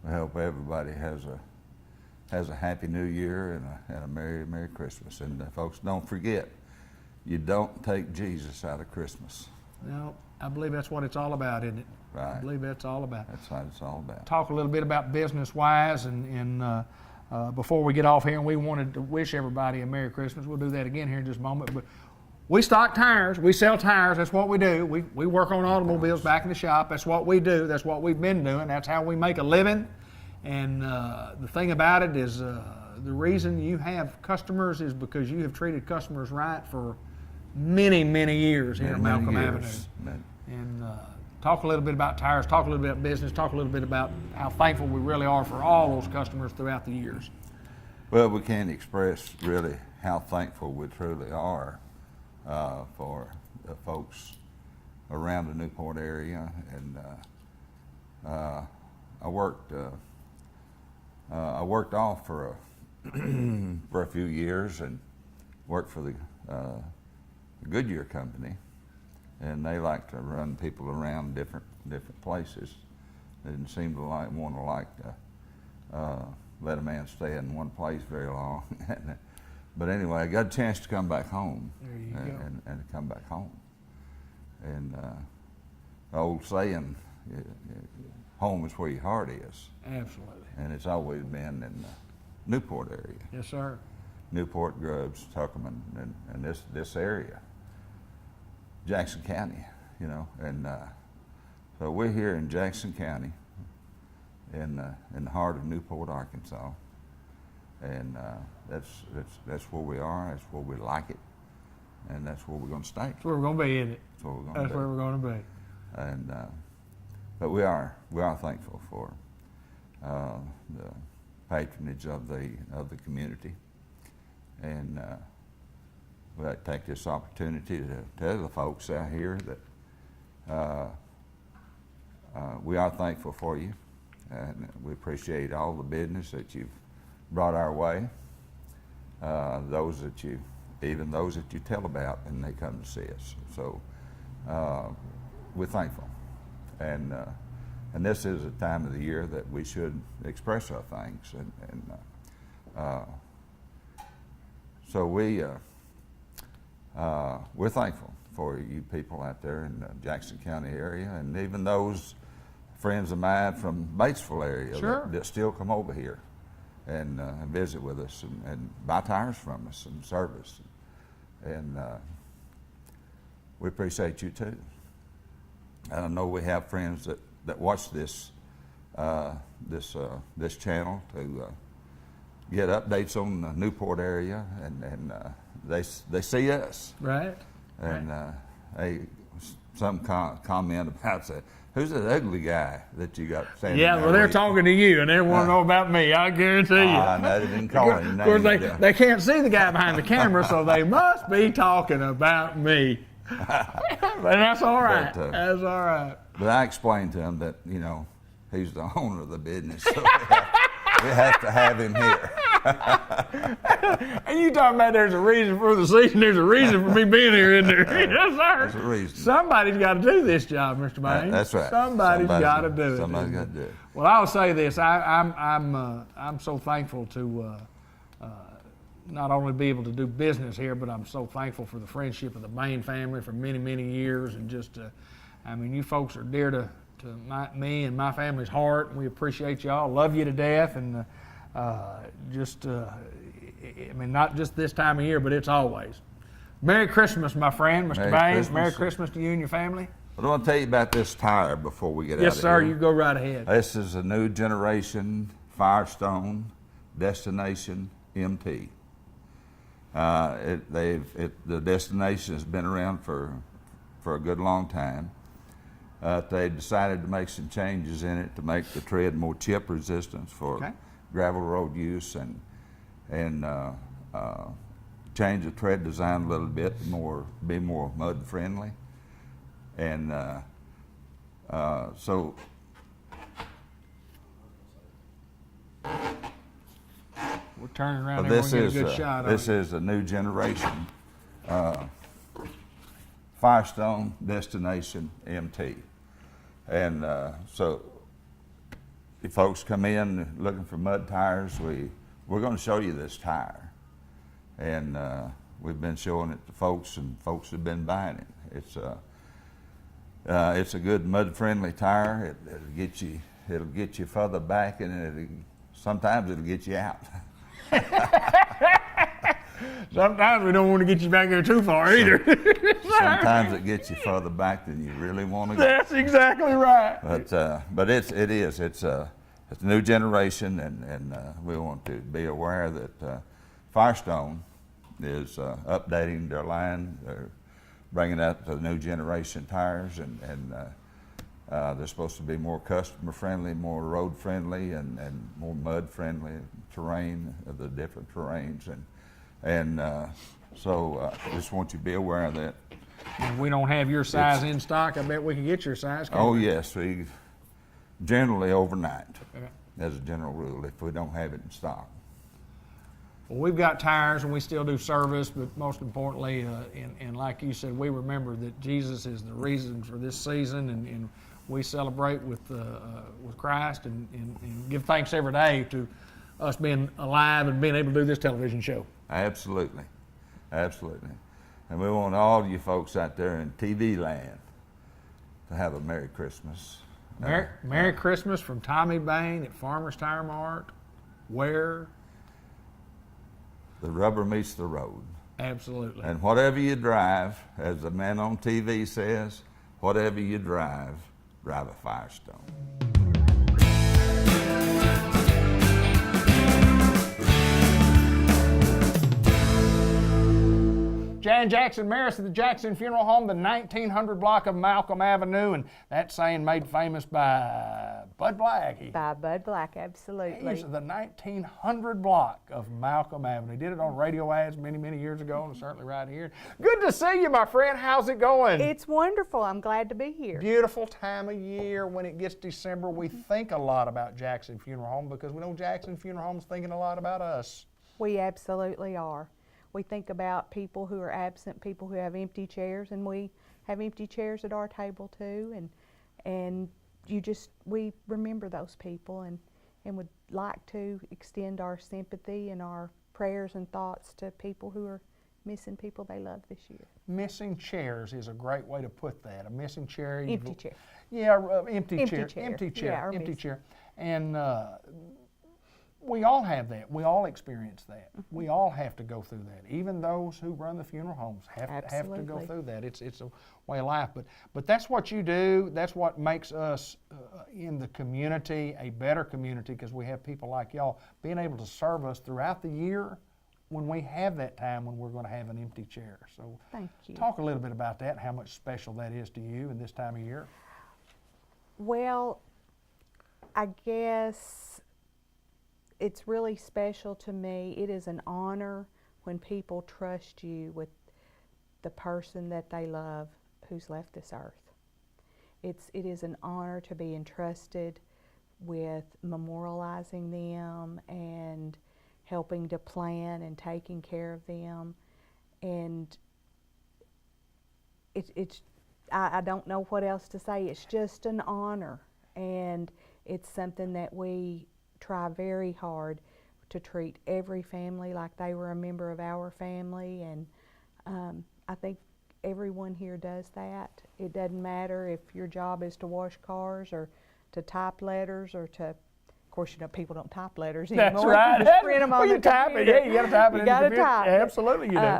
we hope everybody has a Happy New Year and a Merry Christmas. And folks, don't forget, you don't take Jesus out of Christmas. No, I believe that's what it's all about, isn't it? Right. I believe that's all about. That's what it's all about. Talk a little bit about business-wise, and before we get off here, and we wanted to wish everybody a Merry Christmas. We'll do that again here in just a moment. But we stock tires. We sell tires. That's what we do. We work on automobiles back in the shop. That's what we do. That's what we've been doing. That's how we make a living. And the thing about it is the reason you have customers is because you have treated customers right for many, many years here at Malcolm Avenue. And talk a little bit about tires, talk a little bit about business, talk a little bit about how thankful we really are for all those customers throughout the years. Well, we can't express really how thankful we truly are for the folks around the Newport area. And I worked off for a few years and worked for the Goodyear company, and they like to run people around different places. They didn't seem to want to let a man stay in one place very long. But anyway, I got a chance to come back home. There you go. And come back home. And the old saying, home is where your heart is. Absolutely. And it's always been in the Newport area. Yes, sir. Newport, Grubbs, Tuckerman, and this area. Jackson County, and so we're here in Jackson County, in the heart of Newport, Arkansas, and that's where we are. That's where we like it, and that's where we're going to stay. That's where we're going to be, isn't it? That's where we're going That's to be. where we're going to be. And but we are thankful for the patronage of the community, and. We'd like to take this opportunity to tell the folks out here that we are thankful for you, and we appreciate all the business that you've brought our way. Those that you tell about and they come to see us. So we're thankful, and this is a time of the year that we should express our thanks, and so we're thankful for you people out there in the Jackson County area, and even those friends of mine from Batesville area that still come over here and visit with us and buy tires from us and service. And we appreciate you too. And I know we have friends that watch this channel to get updates on the Newport area, and they see us. Right. And some comment about that. Who's that ugly guy that you got standing there? Yeah, well, they're talking to you, and they want to know about me. I guarantee you. No, they didn't call him. Of course, they can't see the guy behind the camera, so they must be talking about me. But that's all right. That's all right. But I explained to him that he's the owner of the business, so we have to have him here. And you talking about there's a reason for the season, there's a reason for me being here, isn't there? Yes, sir. There's a reason. Somebody's got to do this job, Mr. Baines. That's right. Somebody's got to do it. Somebody's got to do it. Well, I'll say this: I'm so thankful to not only be able to do business here, but I'm so thankful for the friendship of the Bain family for many, many years, and just, I mean, you folks are dear to me and my family's heart. We appreciate y'all, love you to death, and I mean, not just this time of year, but it's always. Merry Christmas, my friend, Mr. Baines. Merry Christmas to you and your family. I want to tell you about this tire before we get out of here. Yes, sir. You go right ahead. This is a new generation Firestone Destination MT. The Destination has been around for a good long time. They decided to make some changes in it to make the tread more chip resistant for gravel road use, and change the tread design a little bit, be more mud friendly, and so. We're turning around there. We're going to get a good shot of it. This is a new generation Firestone Destination MT. And so if folks come in looking for mud tires, we're going to show you this tire. And we've been showing it to folks, and folks have been buying it. It's a good mud-friendly tire. It'll get you further back, and sometimes it'll get you out. Sometimes we don't want to get you back there too far either. Sometimes it gets you further back than you really want to go. That's exactly right. But it's a new generation, and we want to be aware that Firestone is updating their line. They're bringing out the new generation tires, and they're supposed to be more customer friendly, more road friendly, and more mud friendly terrain of the different terrains, and so just want you to be aware of that. If we don't have your size in stock, I bet we can get your size. Oh yes, we generally overnight, as a general rule, if we don't have it in stock. Well, we've got tires and we still do service, but most importantly, and like you said, we remember that Jesus is the reason for this season, and we celebrate with Christ and give thanks every day to us being alive and being able to do this television show. Absolutely, absolutely. And we want all you folks out there in TV land to have a Merry Christmas. Merry Christmas from Tommy Bain at Farmer's Tire Mart, where the rubber meets the road. Absolutely. And whatever you drive, as the man on TV says, whatever you drive a Firestone. Jan Jackson Maris of the Jackson Funeral Home, the 1900 block of Malcolm Avenue, and that saying made famous by Bud Black. By Bud Black, absolutely. He's the 1900 block of Malcolm Avenue. He did it on radio ads many, many years ago, and certainly right here. Good to see you, my friend. How's it going? It's wonderful. I'm glad to be here. Beautiful time of year. When it gets December, we think a lot about Jackson Funeral Home because we know Jackson Funeral Home's thinking a lot about us. We absolutely are. We think about people who are absent, people who have empty chairs, and we have empty chairs at our table too. And we remember those people and would like to extend our sympathy and our prayers and thoughts to people who are missing people they love this year. Missing chairs is a great way to put that. A missing chair. Empty chair. Yeah, empty chair. And we all have that. We all experience that. Mm-hmm. We all have to go through that. Even those who run the funeral homes have to go through that. It's a way of life. But that's what you do. That's what makes us in the community a better community, because we have people like y'all being able to serve us throughout the year when we have that time when we're going to have an empty chair. So thank you. Talk a little bit about that and how much special that is to you in this time of year. Well, I guess it's really special to me. It is an honor when people trust you with the person that they love who's left this earth. It is an honor to be entrusted with memorializing them and helping to plan and taking care of them. And I don't know what else to say. It's just an honor, and it's something that we try very hard to treat every family like they were a member of our family, and I think everyone here does that. It doesn't matter if your job is to wash cars or to type letters or to, of course, you know, people don't type letters anymore. That's right. Just print them on the type it. computer. Yeah, you got to type it You in the gotta computer. type it. Absolutely, you do.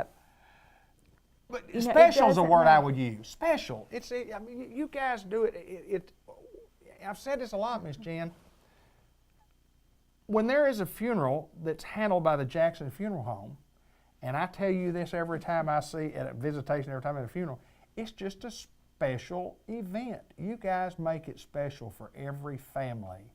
But you know, it special is a doesn't word I matter. would use. Special. I mean, you guys do it. I've said this a lot, Miss Jan. When there is a funeral that's handled by the Jackson Funeral Home, and I tell you this every time I see at a visitation, every time at a funeral, it's just a special event. You guys make it special for every family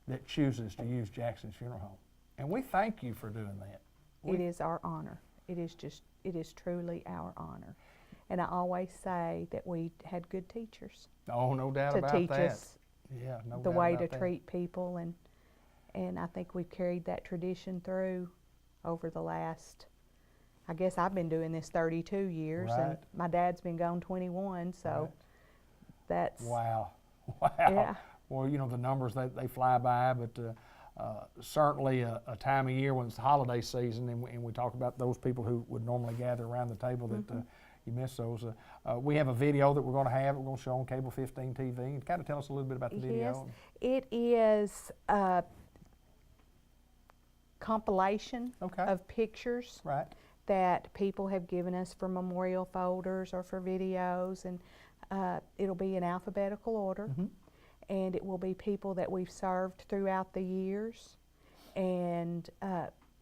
that chooses to use Jackson's Funeral Home. And we thank you for doing that. It is our honor. It is truly our honor. And I always say that we had good teachers. Oh, no doubt to about teach that. us Yeah, no the doubt way about to that. treat people, and I think we've carried that tradition through over the last, I guess I've been doing this 32 years, and Right. my dad's been gone 21, so Right. that's... Wow. Wow. Yeah. Well, you know, the numbers, they fly by, but certainly a time of year when it's the holiday season, and we talk about those people who would normally gather around the table that you miss those. We have a video that we're going to have. We're going to show on Cable 15 TV. And kind of tell us a little bit about the video. Yes, it is a compilation of pictures that people have given us for memorial folders or for videos, and it'll be in alphabetical order, and it will be people that we've served throughout the years, and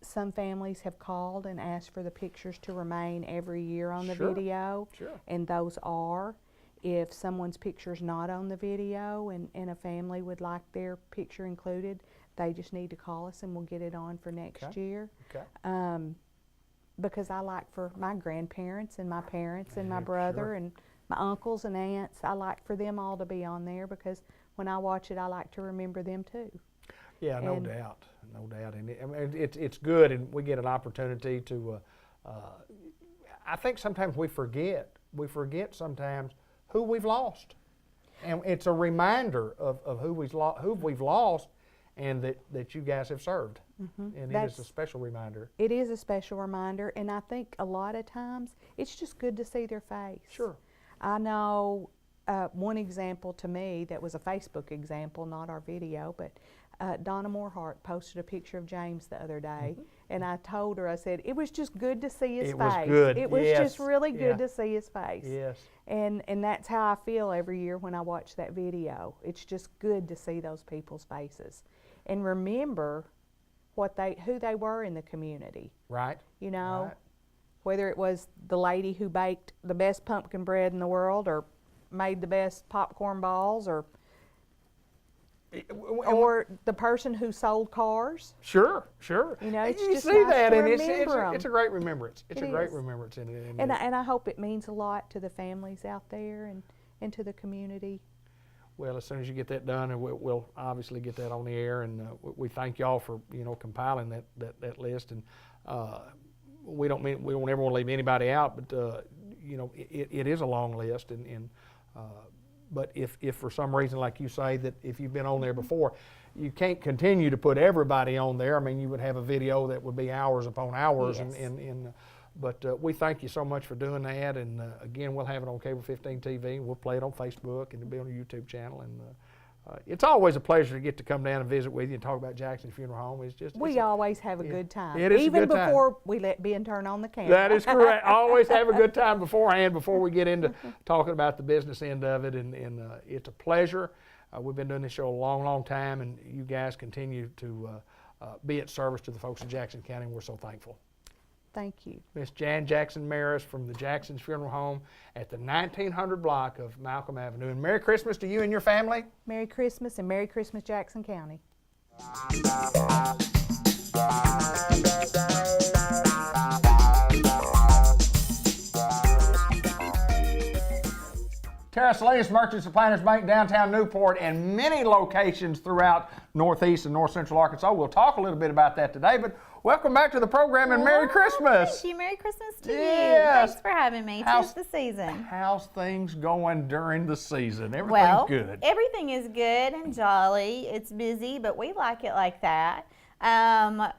some families have called and asked for the pictures to remain every year on the video, and those are. If someone's picture's not on the video and a family would like their picture included, they just need to call us and we'll get it on for next year. Because I like for my grandparents and my parents and my brother and my uncles and aunts, I like for them all to be on there, because when I watch it, I like to remember them too. Yeah, no doubt, no doubt. And it's good, and we get an opportunity to, I think sometimes we forget sometimes who we've lost. And it's a reminder of who we've lost and that you guys have served. And it is a special reminder. It is a special reminder, and I think a lot of times it's just good to see their face. Sure. I know one example to me that was a Facebook example, not our video, but Donna Moorhart posted a picture of James the other day, and I told her, I said, it was just good to see his face. It was good. It was just really good to see his face. Yes. And that's how I feel every year when I watch that video. It's just good to see those people's faces and remember who they were in the community. Right. You know, whether it was the lady who baked the best pumpkin bread in the world or made the best popcorn balls, or the person who sold cars. Sure. You know, it's you just see nice that, to and remember 'em. it's a great remembrance. It's It a great is. remembrance. And I hope it means a lot to the families out there and to the community. Well, as soon as you get that done, and we'll obviously get that on the air, and we thank y'all for compiling that list. And we don't ever want to leave anybody out, but it is a long list, but if for some reason, like you say, that if you've been on there before, you can't continue to put everybody on there. I mean, you would have a video that would be hours upon hours, but we thank you so much for doing that. And again, we'll have it on Cable 15 TV, and we'll play it on Facebook, and it'll be on the YouTube channel. And it's always a pleasure to get to come down and visit with you and talk about Jackson Funeral Home. We always have a good time. It is Even a good time. before we let Ben turn on the camera. That is correct. Always have a good time beforehand before we get into talking about the business end of it. And it's a pleasure. We've been doing this show a long, long time, and you guys continue to be at service to the folks in Jackson County, and we're so thankful. Thank you. Miss Jan Jackson Maris from the Jackson's Funeral Home at the 1900 block of Malcolm Avenue. And Merry Christmas to you and your family. Merry Christmas, and Merry Christmas, Jackson County. Terrace Latest Merchants and Planters Bank, downtown Newport, and many locations throughout northeast and north central Arkansas. We'll talk a little bit about that today, but Welcome back to the program and Merry Christmas. Thank you. Merry Christmas to you. Yes. Thanks for having me. Tis the season. How's things going during the season? Everything's Well, good. everything is good and jolly. It's busy, but we like it like that.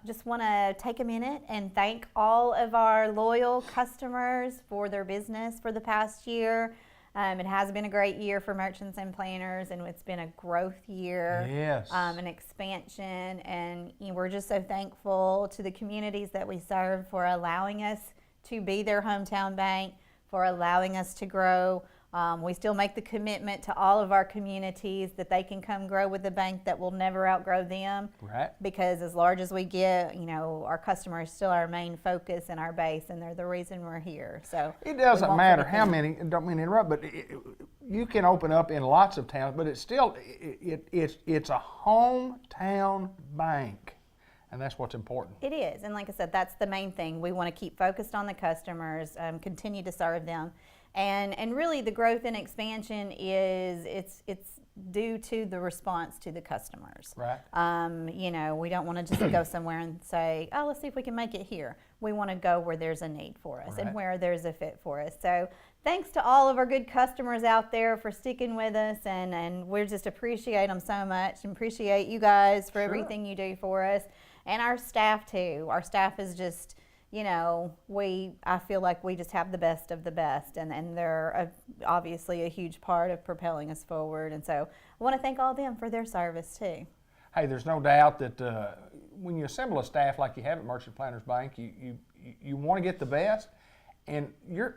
Just want to take a minute and thank all of our loyal customers for their business for the past year. It has been a great year for merchants and planners, and it's been a growth year, Yes. an expansion, and we're just so thankful to the communities that we serve for allowing us to be their hometown bank, for allowing us to grow. We still make the commitment to all of our communities that they can come grow with a bank that will never outgrow them. Right. Because as large as we get, our customers still our main focus and our base, and they're the reason we're here. So it doesn't matter how many, don't mean to interrupt, but you can open up in lots of towns, but it's still, it's a hometown bank. And that's what's important. It is, and like I said, that's the main thing. We want to keep focused on the customers, continue to serve them. And really the growth and expansion it's due to the response to the customers. Right. We don't want to just go somewhere and say, oh, let's see if we can make it here. We want to go where there's a need for us and where there's a fit for us. So thanks to all of our good customers out there for sticking with us, and we just appreciate them so much, and appreciate you guys for everything you do for us, and our staff too. Our staff is just, I feel like we just have the best of the best, and they're obviously a huge part of propelling us forward. And so I want to thank all of them for their service too. Hey, there's no doubt that when you assemble a staff like you have at Merchant Planners Bank, you want to get the best. And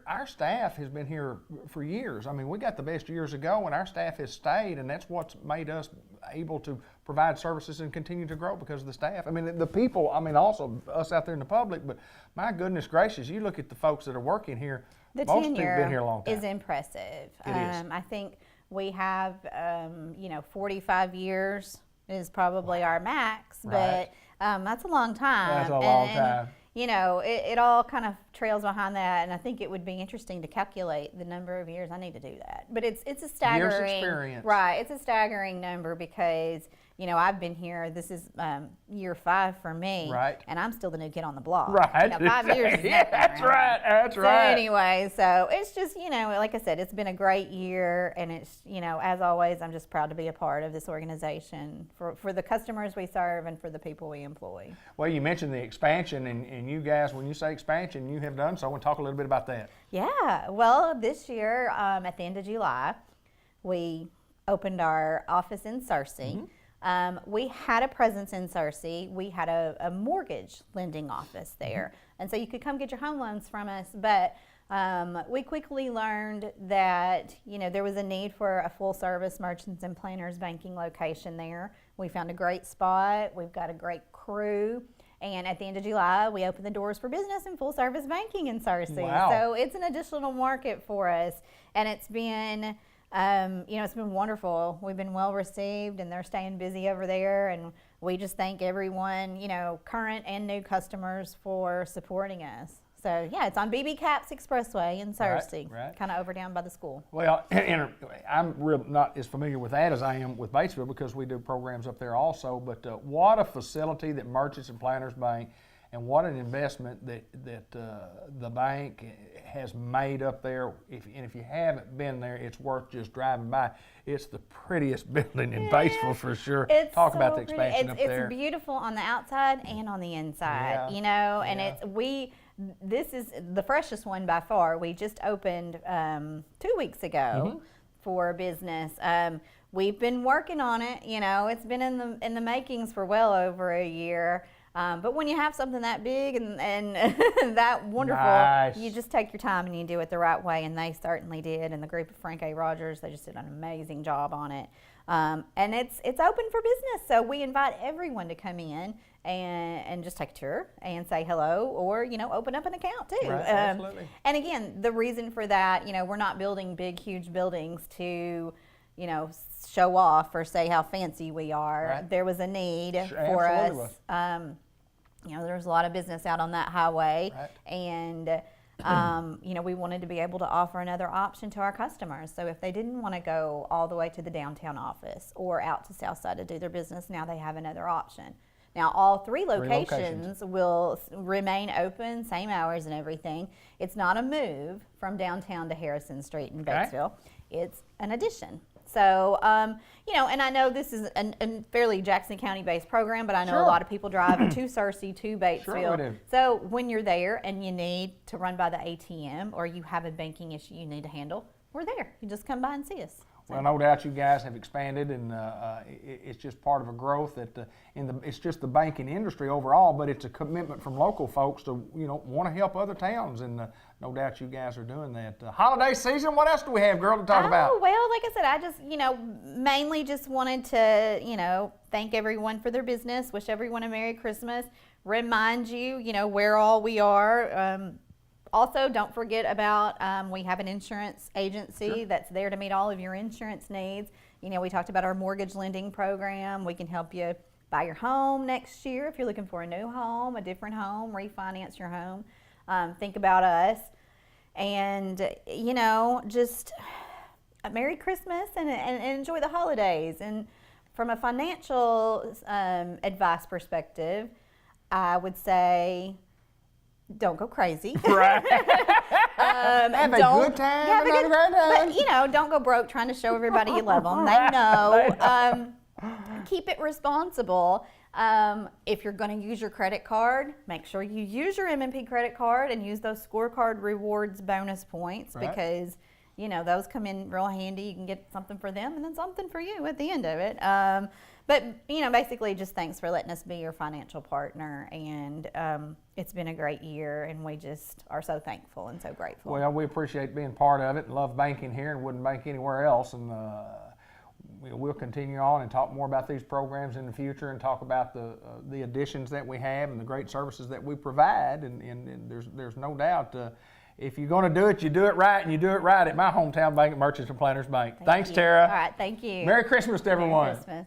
our staff has been here for years. I mean, we got the best years ago, and our staff has stayed, and that's what's made us able to provide services and continue to grow because of the staff. I mean, the people, also us out there in the public, but my goodness gracious, you look at the folks that are working here, The most people tenure have been here a long time. is impressive. It is. I think we have, 45 years is probably our max, Right. but that's a long time. That's a long time. It all kind of trails behind that, and I think it would be interesting to calculate the number of years. I need to do that, but it's a staggering Years experience. Right. It's a staggering number because I've been here. This is year 5 for me, Right. and I'm still the new kid on the block. Right. 5 years is Yeah, nothing that's around right. That's so right. anyway, so it's just, like I said, it's been a great year, and it's, as always, I'm just proud to be a part of this organization for the customers we serve and for the people we employ. Well, you mentioned the expansion, and you guys, when you say expansion, you have done so. I want to talk a little bit about that. Yeah, well, this year, at the end of July, we opened our office in Searcy. We had a presence in Searcy. We had a mortgage lending office there. And so you could come get your home loans from us, but we quickly learned that, there was a need for a full service merchants and planners banking location there. We found a great spot. We've got a great crew. And at the end of July, we opened the doors for business and full service banking in Searcy. Wow. So it's an additional market for us. And it's been, it's been wonderful. We've been well received, and they're staying busy over there. And we just thank everyone, current and new customers for supporting us. So yeah, it's on BB Caps Expressway in Searcy, Right. kind of over down by the school. Well, and I'm not as familiar with that as I am with Batesville because we do programs up there also, but what a facility that Merchants and Planners Bank, and what an investment that the bank has made up there. If you haven't been there, it's worth just driving by. It's the prettiest building in Batesville for sure. Talk about the expansion up there. It's beautiful on the outside and on the inside, and this is the freshest one by far. We just opened 2 weeks ago for business. We've been working on it. It's been in the makings for well over a year. But when you have something that big and that wonderful, Nice. you just take your time and you do it the right way, and they certainly did. And the group of Frank A. Rogers, they just did an amazing job on it. And it's open for business, so we invite everyone to come in and just take a tour and say hello, or open up an account too. Right, absolutely. And again, the reason for that, we're not building big, huge buildings to show off or say how fancy we are. Right. There was a need for Absolutely. us. There was a lot of business out on that highway, Right. and we wanted to be able to offer another option to our customers. So if they didn't want to go all the way to the downtown office or out to Southside to do their business, now they have another option. Now, all three locations. locations will remain open, same hours and everything. It's not a move from downtown to Harrison Street in Batesville. It's an addition. So, you know, and I know this is a fairly Jackson County-based program, but I know a lot of people drive to Searcy, to Batesville. Sure we do. So when you're there and you need to run by the ATM or you have a banking issue you need to handle, we're there. You just come by and see us. Well, no doubt you guys have expanded, and it's just part of a growth that it's just the banking industry overall, but it's a commitment from local folks to, you know, want to help other towns, and no doubt you guys are doing that. Holiday season, what else do we have, girl, to talk about? Oh, well, like I said, I just, you know, mainly just wanted to, you know, thank everyone for their business, wish everyone a Merry Christmas, remind you, you know, where all we are. Also, don't forget about, we have an insurance agency that's there to meet all of your insurance needs. You know, we talked about our mortgage lending program. We can help you buy your home next year if you're looking for a new home, a different home, refinance your home. Think about us. And, you know, just a Merry Christmas and enjoy the holidays. And from a financial advice perspective, I would say, don't go crazy. Right. Have a good time. Have a good, but, you know, don't go broke trying to show everybody you love them. They know. Keep it responsible. If you're going to use your credit card, make sure you use your M&P credit card and use those scorecard rewards bonus points, because, you know, those come in real handy. You can get something for them and then something for you at the end of it. But, you know, basically just thanks for letting us be your financial partner. And it's been a great year, and we just are so thankful and so grateful. Well, we appreciate being part of it and love banking here and wouldn't bank anywhere else. And we'll continue on and talk more about these programs in the future and talk about the additions that we have and the great services that we provide. And there's no doubt if you're going to do it, you do it right, and you do it right at my hometown bank at Merchants and Planters Bank. Thanks, Tara. All right, thank you. Merry Christmas to everyone. Merry Christmas.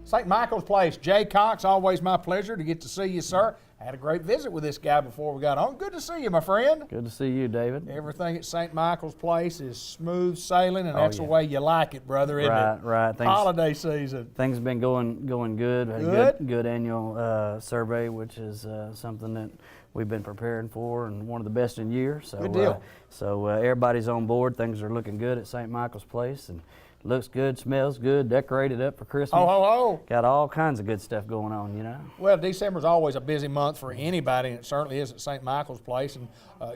St. Michael's Place, Jay Cox, always my pleasure to get to see you, sir. I had a great visit with this guy before we got on. Good to see you, my friend. Good to see you, David. Everything at St. Michael's Place is smooth sailing, and that's the way you like it, brother, isn't it? Right. Holiday season. Things have been going good. Had a good annual survey, which is something that we've been preparing for, and one of the best in years. So, good deal. So everybody's on board. Things are looking good at St. Michael's Place, and looks good, smells good, decorated up for Christmas. Oh. Got all kinds of good stuff going on, you know. Well, December's always a busy month for anybody, and it certainly is at St. Michael's Place. And,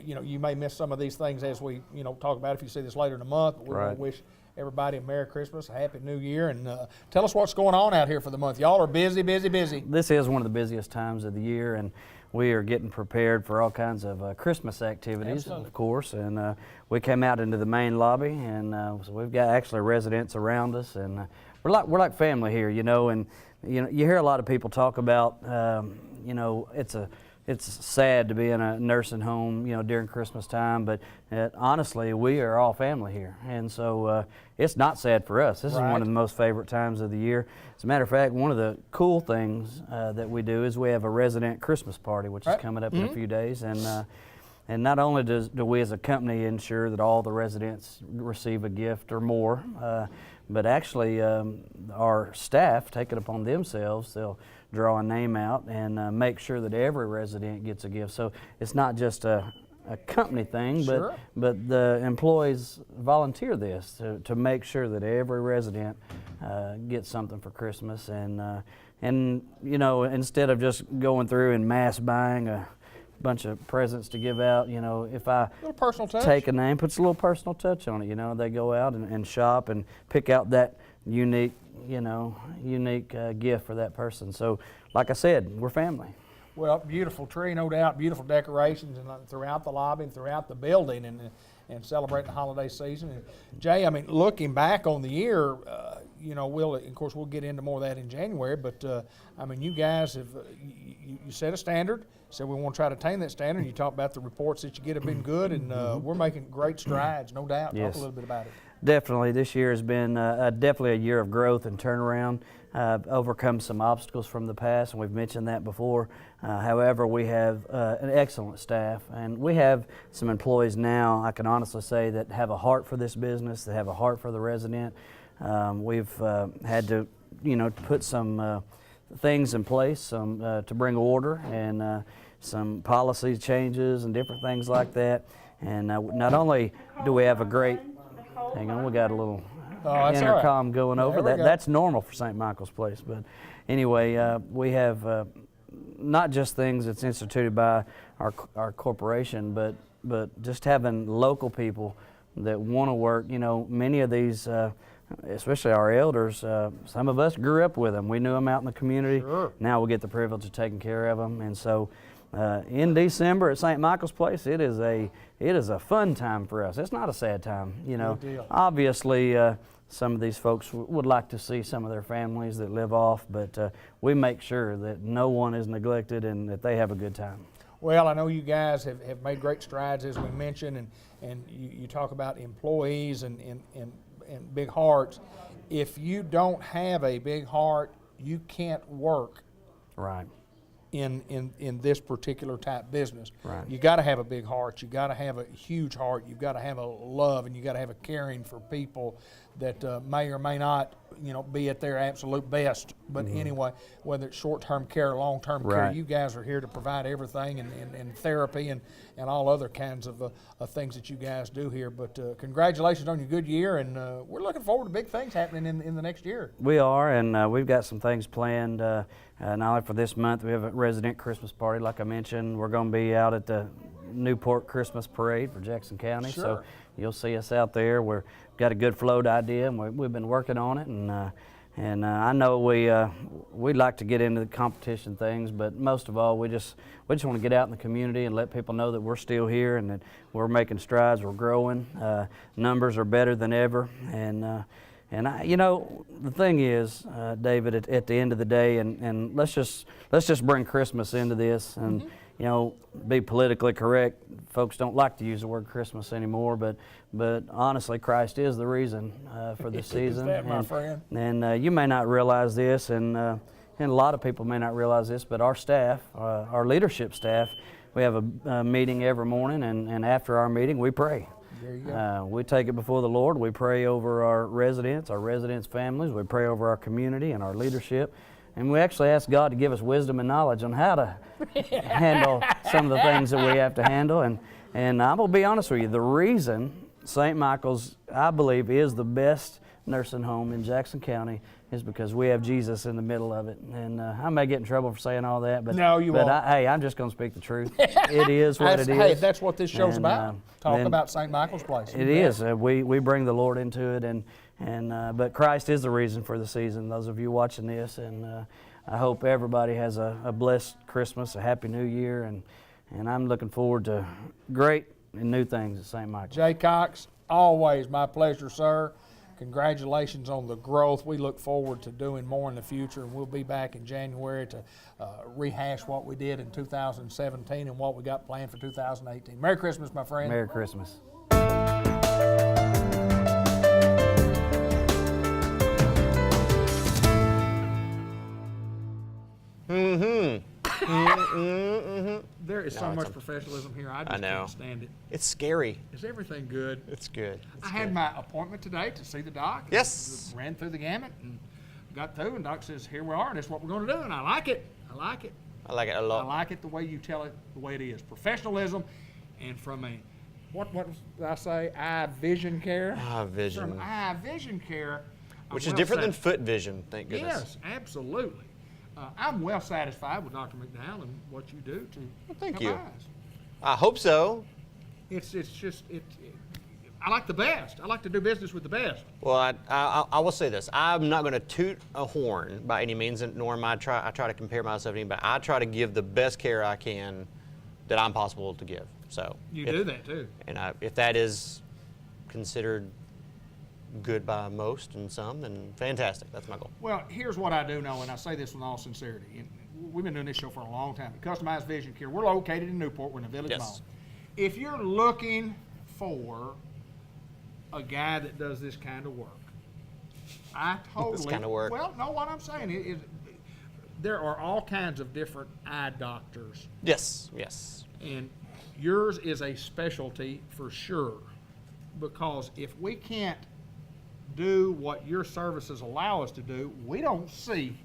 you know, you may miss some of these things as we, you know, talk about if you see this later in the month. But we want to wish everybody a Merry Christmas, a Happy New Year, and tell us what's going on out here for the month. Y'all are busy. This is one of the busiest times of the year, and we are getting prepared for all kinds of Christmas activities, of course, and we came out into the main lobby, and so we've got actually residents around us, and we're like family here, you know. And you hear a lot of people talk about, you know, it's sad to be in a nursing home, you know, during Christmas time, but honestly, we are all family here, and so it's not sad for us. This is one of the most favorite times of the year. As a matter of fact, one of the cool things that we do is we have a resident Christmas party, which is coming up in a few days, and not only do we as a company ensure that all the residents receive a gift or more, but actually our staff take it upon themselves. They'll draw a name out and make sure that every resident gets a gift. So it's not just a company thing, but the employees volunteer this to make sure that every resident gets something for Christmas. And you know, instead of just going through and mass buying a bunch of presents to give out, you know, if I take a name, puts a little personal touch on it, you know, they go out and shop and pick out that unique gift for that person. So, like I said, we're family. Well, beautiful tree, no doubt, beautiful decorations and throughout the lobby and throughout the building, and celebrating the holiday season. And Jay, I mean, looking back on the year, you know, we'll get into more of that in January, but I mean, you guys have, you set a standard, said we want to try to attain that standard. You talk about the reports that you get have been good, and we're making great strides, no doubt. Yes. Talk a little bit about it. Definitely, this year has been definitely a year of growth and turnaround. Overcome some obstacles from the past, and we've mentioned that before. However, we have an excellent staff, and we have some employees now, I can honestly say, that have a heart for this business, that have a heart for the resident. We've had to, put some things in place to bring order and some policy changes and different things like that. And not only do we have a great, hang on, we got a little intercom going over. That's normal for St. Michael's Place. But anyway, we have not just things that's instituted by our corporation, but just having local people that want to work. Many of these, especially our elders, some of us grew up with them. We knew them out in the community. Sure. Now we get the privilege of taking care of them. And so in December at St. Michael's Place, it is a fun time for us. It's not a sad time. Good deal. Obviously, some of these folks would like to see some of their families that live off, but we make sure that no one is neglected and that they have a good time. Well, I know you guys have made great strides, as we mentioned, and you talk about employees and big hearts. If you don't have a big heart, you can't work. Right. In this particular type business. Right. You got to have a big heart. You got to have a huge heart. You've got to have a love, and you got to have a caring for people that may or may not, be at their absolute best. But anyway, whether it's short-term care or long-term care, you guys are here to provide everything and therapy and all other kinds of things that you guys do here. But congratulations on your good year, and we're looking forward to big things happening in the next year. We are, and we've got some things planned. Not only for this month, we have a resident Christmas party, like I mentioned. We're going to be out at the Newport Christmas Parade for Jackson County. Sure. So you'll see us out there. We've got a good float idea, and we've been working on it. And I know we'd like to get into the competition things, but most of all, we just want to get out in the community and let people know that we're still here and that we're making strides, we're growing. Numbers are better than ever, and the thing is, David, at the end of the day, and let's just bring Christmas into this, and be politically correct. Folks don't like to use the word Christmas anymore, but honestly, Christ is the reason for the season. Is that, my friend? And you may not realize this, and a lot of people may not realize this, but our staff, our leadership staff, we have a meeting every morning, and after our meeting, we pray. There you go. We take it before the Lord. We pray over our residents' families. We pray over our community and our leadership. And we actually ask God to give us wisdom and knowledge on how to handle some of the things that we have to handle. And I'm going to be honest with you, the reason St. Michael's, I believe, is the best nursing home in Jackson County is because we have Jesus in the middle of it. And I may get in trouble for saying all that, but no, you won't. I'm just going to speak the truth. It is what it is. Hey, that's what this show's about. Talk about St. Michael's Place. It is. We bring the Lord into it, but Christ is the reason for the season. Those of you watching this, and I hope everybody has a blessed Christmas, a happy New Year, and I'm looking forward to great and new things at St. Michael's. Jay Cox, always my pleasure, sir. Congratulations on the growth. We look forward to doing more in the future, and we'll be back in January to rehash what we did in 2017 and what we got planned for 2018. Merry Christmas, my friend. Merry Christmas. There is so much professionalism here. I just can't stand it. It's scary. Is everything good? It's good. I had my appointment today to see the doc. Yes. Ran through the gamut and got through, and doc says, here we are, and that's what we're going to do, and I like it. I like it. I like it a lot. I like it the way you tell it, the way it is. Professionalism, and from a, what did I say, eye vision care? Eye vision. From eye vision care. Which is different than foot vision, thank goodness. Yes, absolutely. I'm well satisfied with Dr. McDowell and what you do to thank help you. eyes. I hope so. It's just I like the best. I like to do business with the best. Well, I will say this. I'm not going to toot a horn by any means, nor am I try to compare myself to anybody. I try to give the best care I can that I'm possible to give. So you do that too. And if that is considered good by most and some, then fantastic. That's my goal. Well, here's what I do know, and I say this with all sincerity. We've been doing this show for a long time. Customized Vision Care. We're located in Newport. We're in the Village Mall. If you're looking for a guy that does this kind of work, I totally. This kind of work. Well, no, what I'm saying is there are all kinds of different eye doctors, Yes, yes. and yours is a specialty for sure. Because if we can't do what your services allow us to do, we don't see.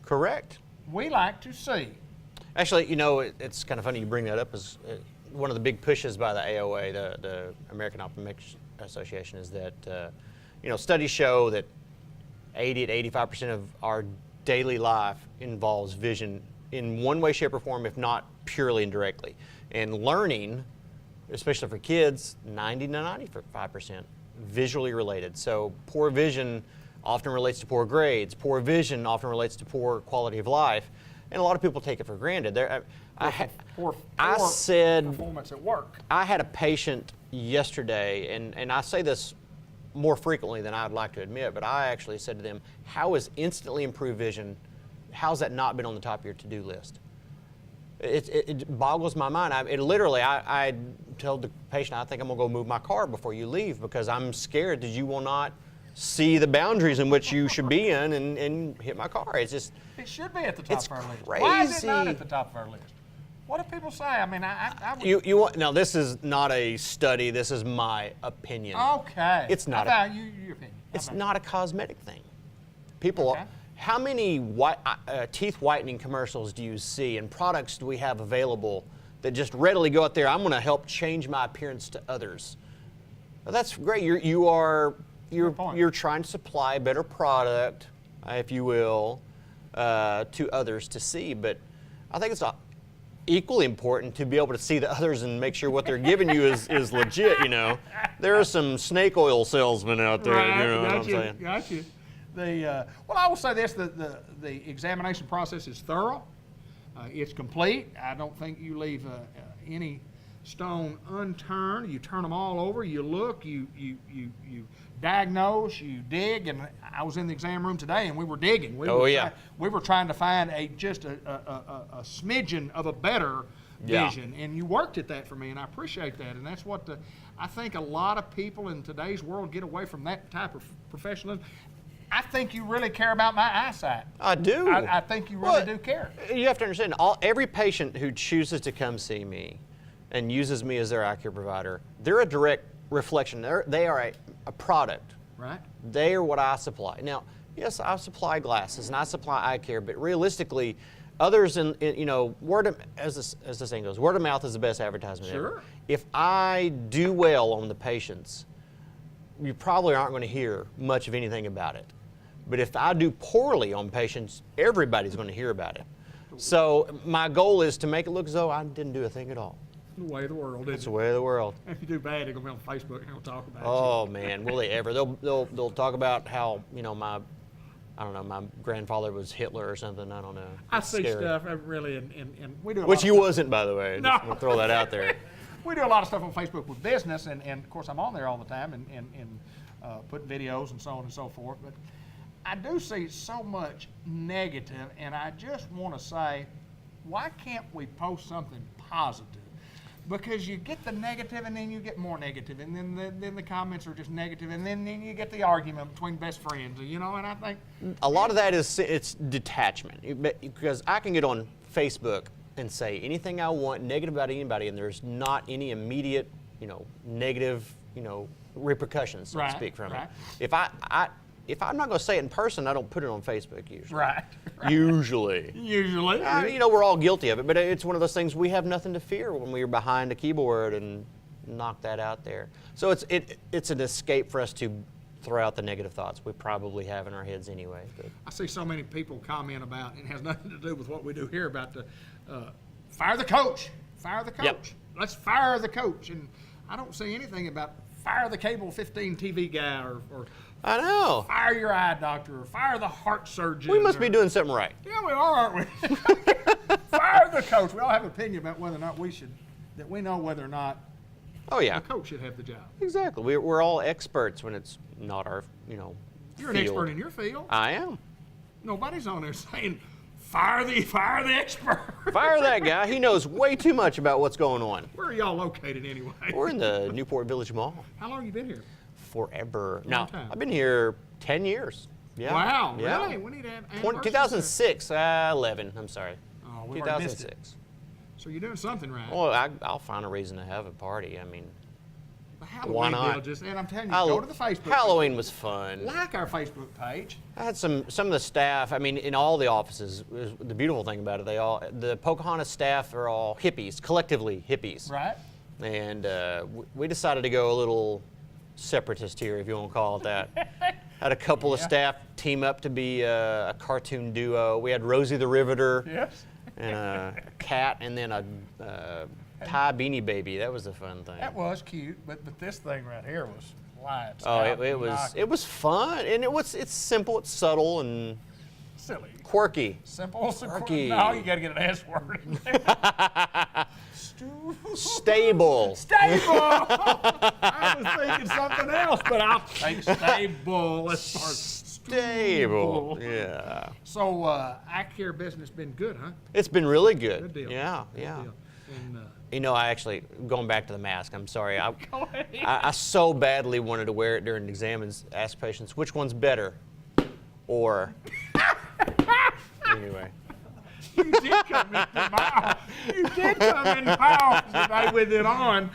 Correct. We like to see. Actually, you know, it's kind of funny you bring that up. Is one of the big pushes by the AOA, the American Optometric Association, is that you know, studies show that 80 to 85% of our daily life involves vision in one way, shape, or form, if not purely indirectly. And learning, especially for kids, 90 to 95% visually related. So poor vision often relates to poor grades. Poor vision often relates to poor quality of life. And a lot of people take it for granted. I said, performance at work. I had a patient yesterday, and I say this more frequently than I'd like to admit, but I actually said to them, how is instantly improved vision, how's that not been on the top of your to-do list? It boggles my mind. I told the patient, I think I'm going to go move my car before you leave because I'm scared that you will not see the boundaries in which you should be in and hit my car. It's just... It should be at the top It's of our list. crazy. Why is it not at the top of our list? What do people say? I mean, I would... You want, now, this is not a study. This is my opinion. Okay. It's not How about your opinion? It's not a cosmetic thing. People... Okay. How many teeth whitening commercials do you see and products do we have available that just readily go out there, I'm going to help change my appearance to others? Well, that's great. You're trying to supply a better product, if you will, to others to see. But I think it's equally important to be able to see the others and make sure what they're giving you is legit, you know. There are some snake oil salesmen out there, right, you know what I'm saying? Got you. Well, I will say this, the examination process is thorough. It's complete. I don't think you leave any stone unturned. You turn them all over. You look, you diagnose, you dig. And I was in the exam room today, and we were digging. We were trying to find just a smidgen of a better vision. And you worked at that for me, and I appreciate that. And that's what I think a lot of people in today's world get away from that type of professionalism. I think you really care about my eyesight. I do. I think you really do care. You have to understand, every patient who chooses to come see me and uses me as their eye care provider, they're a direct reflection. They are a product. Right. They are what I supply. Now, yes, I supply glasses and I supply eye care, but realistically, others you know, as the saying goes, word of mouth is the best advertisement ever. If I do well on the patients, you probably aren't going to hear much of anything about it. But if I do poorly on patients, everybody's going to hear about it. So my goal is to make it look as though I didn't do a thing at all. The way of the world, isn't it? It's the way of the world. If you do bad, they're going to be on Facebook and they'll talk about it. Oh, man, will they ever? They'll talk about how, you know, my grandfather was Hitler or something. I don't know. I see stuff, really, and we do a lot Which of you stuff. wasn't, by the way. No. Just throw that out there. We do a lot of stuff on Facebook with business, and of course I'm on there all the time and putting videos and so on and so forth. But I do see so much negative, and I just want to say, why can't we post something positive? Because you get the negative, and then you get more negative, and then the comments are just negative, and then you get the argument between best friends, you know. And I think a lot of that it's detachment, because I can get on Facebook and say anything I want negative about anybody, and there's not any immediate, you know, negative, you know, repercussions, so to speak, from it. If I'm not going to say it in person, I don't put it on Facebook usually. Right. Usually. Usually. You know, we're all guilty of it, but it's one of those things we have nothing to fear when we're behind a keyboard and knock that out there. So it's an escape for us to throw out the negative thoughts we probably have in our heads anyway. But I see so many people comment about, and it has nothing to do with what we do here, about the fire the coach. Fire the coach. Yep. Let's fire the coach. And I don't see anything about fire the cable 15 TV guy or I know. Fire your eye doctor or fire the heart surgeon. We must be doing something right. Yeah, we are, aren't we? Fire the coach. We all have an opinion about whether or not we know whether or not the coach should have the job. Exactly. We're all experts when it's not our, you know, You're an expert in your field. I am. Nobody's on there saying, fire the expert. Fire that guy. He knows way too much about what's going on. Where are y'all located anyway? We're in the Newport Village Mall. How long have you been here? Forever. Long Now, time. I've been here 10 years. Yeah. Wow, Yeah. really? We need to have 2006, 11, I'm sorry. Oh, we've already missed it. 2006. So you're doing something right. Well, I'll find a reason to have a party. I mean, The Halloween why not? deal just, and I'm telling you, go to the Facebook Halloween page. was fun. Like our Facebook page. I had some of the staff. I mean, in all the offices, the beautiful thing about it, the Pocahontas staff are all hippies, collectively hippies. Right. And we decided to go a little separatist here, if you want to call it that. Had a couple of staff team up to be a cartoon duo. We had Rosie the Riveter. Yes. And a cat, and then a Thai Beanie Baby. That was a fun thing. That was cute, but this thing right here was lights. Oh, out, it was fun, and it's simple, it's subtle, and silly, quirky. simple, Quirky. No, you got to get an S word in there. Stable. Stable. I was thinking something else, but I'll take stable. Let's start. Stable. Yeah. So, eye care business been good, huh? It's been really good. Good deal. Yeah, Good yeah. deal. And, You know, I actually, going back to the mask, I'm sorry. I so badly wanted to wear it during the exam and ask patients, which one's better? Or, anyway. You did come into my office. You did come into my office today with it on,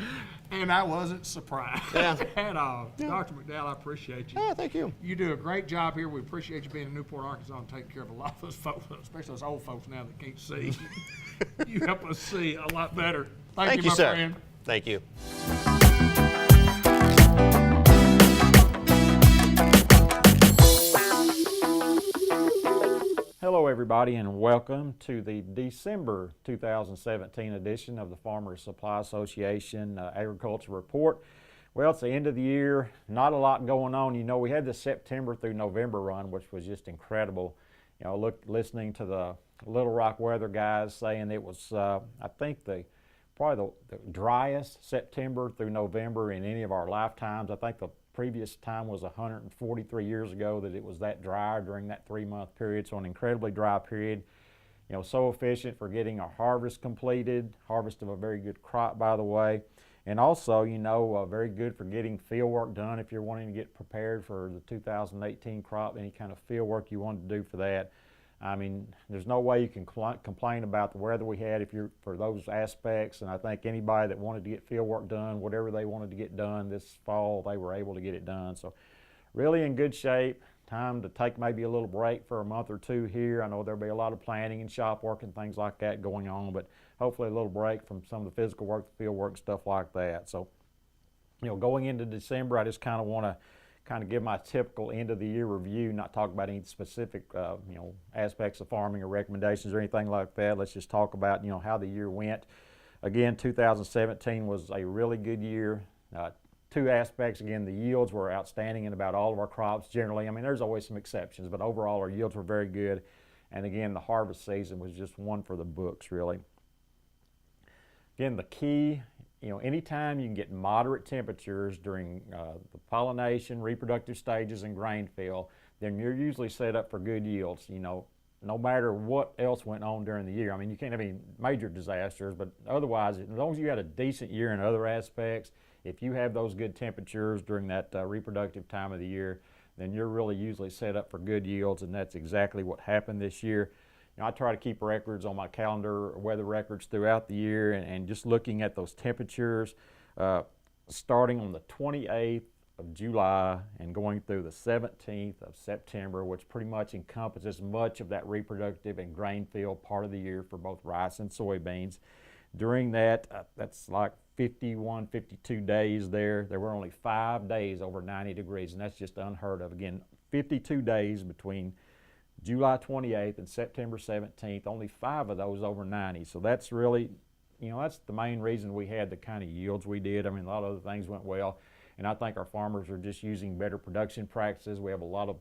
and I wasn't surprised at all. Dr. McDowell, I appreciate you. Yeah, thank you. You do a great job here. We appreciate you being in Newport, Arkansas, and taking care of a lot of those folks, especially those old folks now that can't see. You help us see a lot better. Thank you, my sir. friend. Thank you. Hello everybody and welcome to the December 2017 edition of the Farmers Supply Association Agriculture Report. Well, it's the end of the year, not a lot going on. You know, we had the September through November run, which was just incredible. You know, listening to the Little Rock weather guys saying it was, I think probably the driest September through November in any of our lifetimes. I think the previous time was 143 years ago that it was that dry during that 3-month period, so an incredibly dry period. You know, so efficient for getting our harvest completed, harvest of a very good crop, by the way. And also, you know, very good for getting field work done if you're wanting to get prepared for the 2018 crop, any kind of field work you want to do for that. I mean, there's no way you can complain about the weather we had for those aspects, and I think anybody that wanted to get field work done, whatever they wanted to get done this fall, they were able to get it done. So really in good shape. Time to take maybe a little break for a month or two here. I know there'll be a lot of planning and shop work and things like that going on, but hopefully a little break from some of the physical work, the field work, stuff like that. So, you know, going into December, I just kind of want to give my typical end of the year review, not talk about any specific you know, aspects of farming or recommendations or anything like that. Let's just talk about, you know, how the year went. Again, 2017 was a really good year. Two aspects, again, the yields were outstanding in about all of our crops generally. I mean, there's always some exceptions, but overall our yields were very good. And again, the harvest season was just one for the books, really. Again, the key, you know, anytime you can get moderate temperatures during the pollination, reproductive stages, and grain fill, then you're usually set up for good yields, you know, no matter what else went on during the year. I mean, you can't have any major disasters, but otherwise, as long as you had a decent year in other aspects, if you have those good temperatures during that reproductive time of the year, then you're really usually set up for good yields, and that's exactly what happened this year. You know, I try to keep records on my calendar, weather records throughout the year, and just looking at those temperatures, starting on the 28th of July and going through the 17th of September, which pretty much encompasses much of that reproductive and grain field part of the year for both rice and soybeans. During that, that's like 51, 52 days there. There were only 5 days over 90 degrees, and that's just unheard of. Again, 52 days between July 28th and September 17th, only 5 of those over 90. So that's really, you know, that's the main reason we had the kind of yields we did. I mean, a lot of other things went well, and I think our farmers are just using better production practices. We have a lot of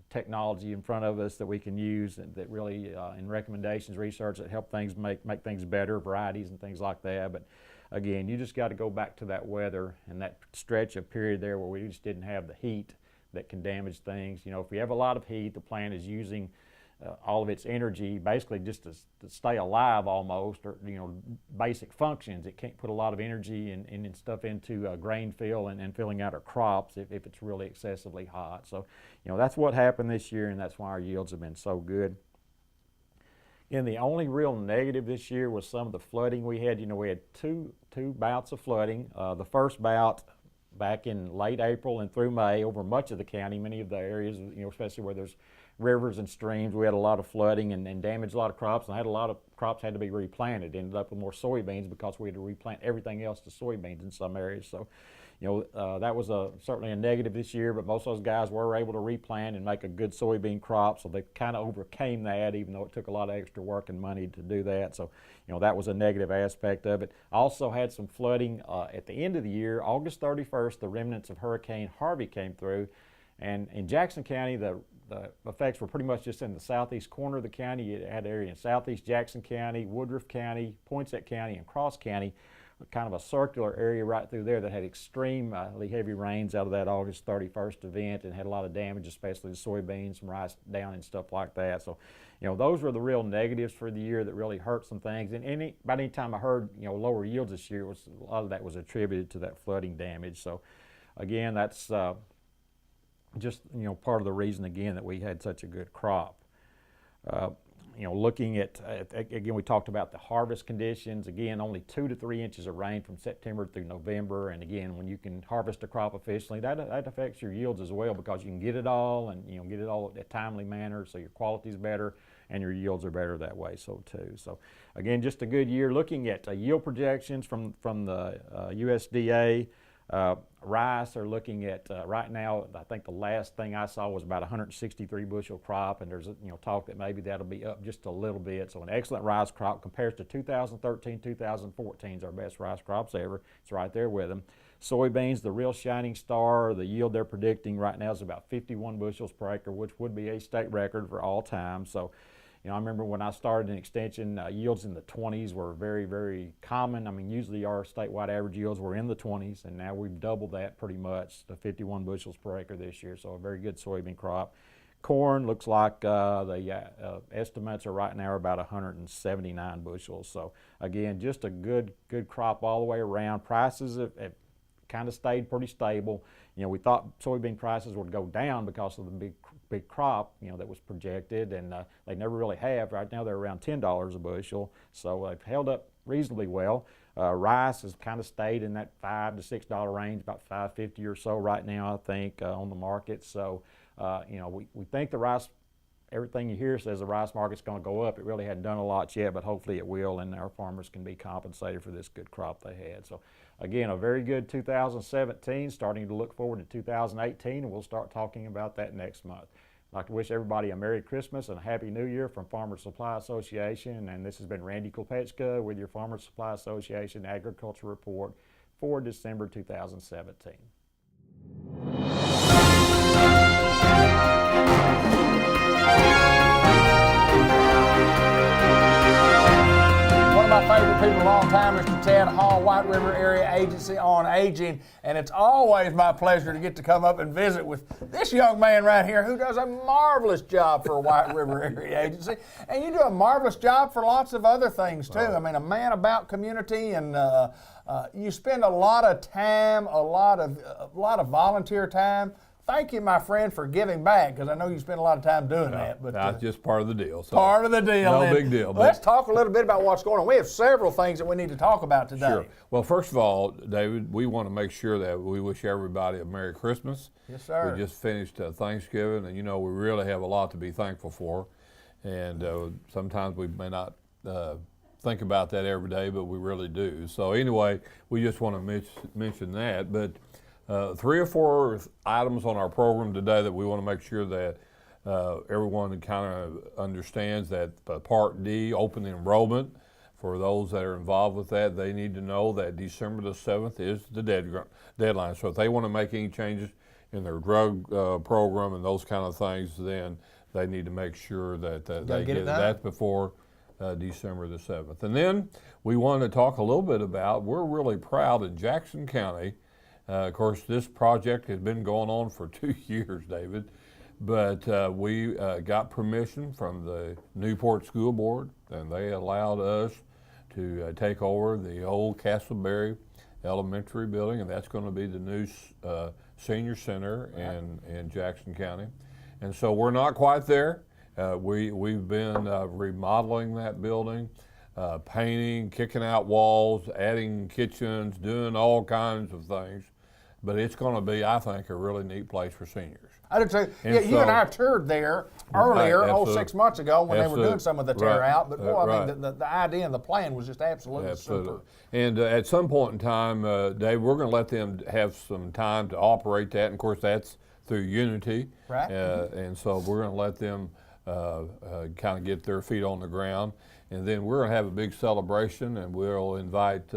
technology in front of us that we can use and that really, in recommendations, research that help things make things better, varieties and things like that. But again, you just got to go back to that weather and that stretch of period there where we just didn't have the heat that can damage things. You know, if we have a lot of heat, the plant is using all of its energy basically just to stay alive almost, or basic functions. It can't put a lot of energy and stuff into grain fill and filling out our crops if it's really excessively hot. So that's what happened this year, and that's why our yields have been so good. And the only real negative this year was some of the flooding we had. We had two bouts of flooding. The first bout back in late April and through May over much of the county, many of the areas, especially where there's rivers and streams, we had a lot of flooding and damaged a lot of crops, and had a lot of crops had to be replanted. Ended up with more soybeans because we had to replant everything else to soybeans in some areas. So, that was certainly a negative this year, but most of those guys were able to replant and make a good soybean crop, so they kind of overcame that, even though it took a lot of extra work and money to do that. So, that was a negative aspect of it. Also had some flooding at the end of the year. August 31st, the remnants of Hurricane Harvey came through, and in Jackson County, the effects were pretty much just in the southeast corner of the county. You had area in southeast Jackson County, Woodruff County, Poinsett County, and Cross County, kind of a circular area right through there that had extremely heavy rains out of that August 31st event, and had a lot of damage, especially to soybeans, some rice down and stuff like that. So, those were the real negatives for the year that really hurt some things. And about any time I heard, lower yields this year, a lot of that was attributed to that flooding damage. So, again, that's just part of the reason again that we had such a good crop. Looking at again, we talked about the harvest conditions. Again, only 2 to 3 inches of rain from September through November, and again, when you can harvest a crop efficiently, that affects your yields as well, because you can get it all, and get it all in a timely manner, so your quality is better and your yields are better that way. So too. So again, just a good year. Looking at yield projections from the USDA. Rice are looking at right now, I think the last thing I saw was about 163 bushel crop, and there's talk that maybe that'll be up just a little bit. So an excellent rice crop compares to 2013, 2014 is our best rice crops ever. It's right there with them. Soybeans, the real shining star, the yield they're predicting right now is about 51 bushels per acre, which would be a state record for all time. So I remember when I started in extension, yields in the 20s were very, very common. I mean, usually our statewide average yields were in the 20s, and now we've doubled that pretty much to 51 bushels per acre this year, so a very good soybean crop. Corn looks like the estimates are right now about 179 bushels. So again, just a good crop all the way around. Prices have kind of stayed pretty stable. We thought soybean prices would go down because of the big crop, that was projected, and they never really have. Right now they're around $10 a bushel, so they've held up reasonably well. Rice has kind of stayed in that $5 to $6 range, about $5.50 or so right now, I think, on the market. So, we think the rice, everything you hear says the rice market's going to go up. It really hadn't done a lot yet, but hopefully it will, and our farmers can be compensated for this good crop they had. So again, a very good 2017, starting to look forward to 2018, and we'll start talking about that next month. I'd like to wish everybody a Merry Christmas and a Happy New Year from Farmers Supply Association, and this has been Randy Kopechka with your Farmers Supply Association Agriculture Report for December 2017. One of my favorite people, a long time, Mr. Ted Hall, White River Area Agency on Aging, and it's always my pleasure to get to come up and visit with this young man right here who does a marvelous job for a White River Area Agency, and you do a marvelous job for lots of other things too. I mean, a man about community, and you spend a lot of time, a lot of volunteer time. Thank you, my friend, for giving back, because I know you spend a lot of time doing that. But that's just part of the deal. So part of the deal. No big deal. Let's talk a little bit about what's going on. We have several things that we need to talk about today. Sure. Well, first of all, David, we want to make sure that we wish everybody a Merry Christmas. Yes, sir. We just finished Thanksgiving, and we really have a lot to be thankful for. And sometimes we may not think about that every day, but we really do. So anyway, we just want to mention that. But 3 or 4 items on our program today that we want to make sure that everyone kind of understands that Part D, open enrollment, for those that are involved with that, they need to know that December the 7th is the deadline. So if they want to make any changes in their drug program and those kind of things, then they need to make sure that they get that before December the 7th. And then we want to talk a little bit about, we're really proud in Jackson County. Of course, this project has been going on for 2 years, David, But we got permission from the Newport School Board, and they allowed us to take over the old Castleberry Elementary building, and that's going to be the new senior center in Jackson County. And so we're not quite there. We've been remodeling that building, painting, kicking out walls, adding kitchens, doing all kinds of things. But it's going to be, I think, a really neat place for seniors. I did too. Yeah, you and I toured there earlier, 6 months ago, when they were doing some of the tear out. But boy, I mean, the idea and the plan was just absolutely super. And at some point in time, Dave, we're going to let them have some time to operate that. And of course, that's through Unity. Right. And so we're going to let them kind of get their feet on the ground. And then we're going to have a big celebration, and we'll invite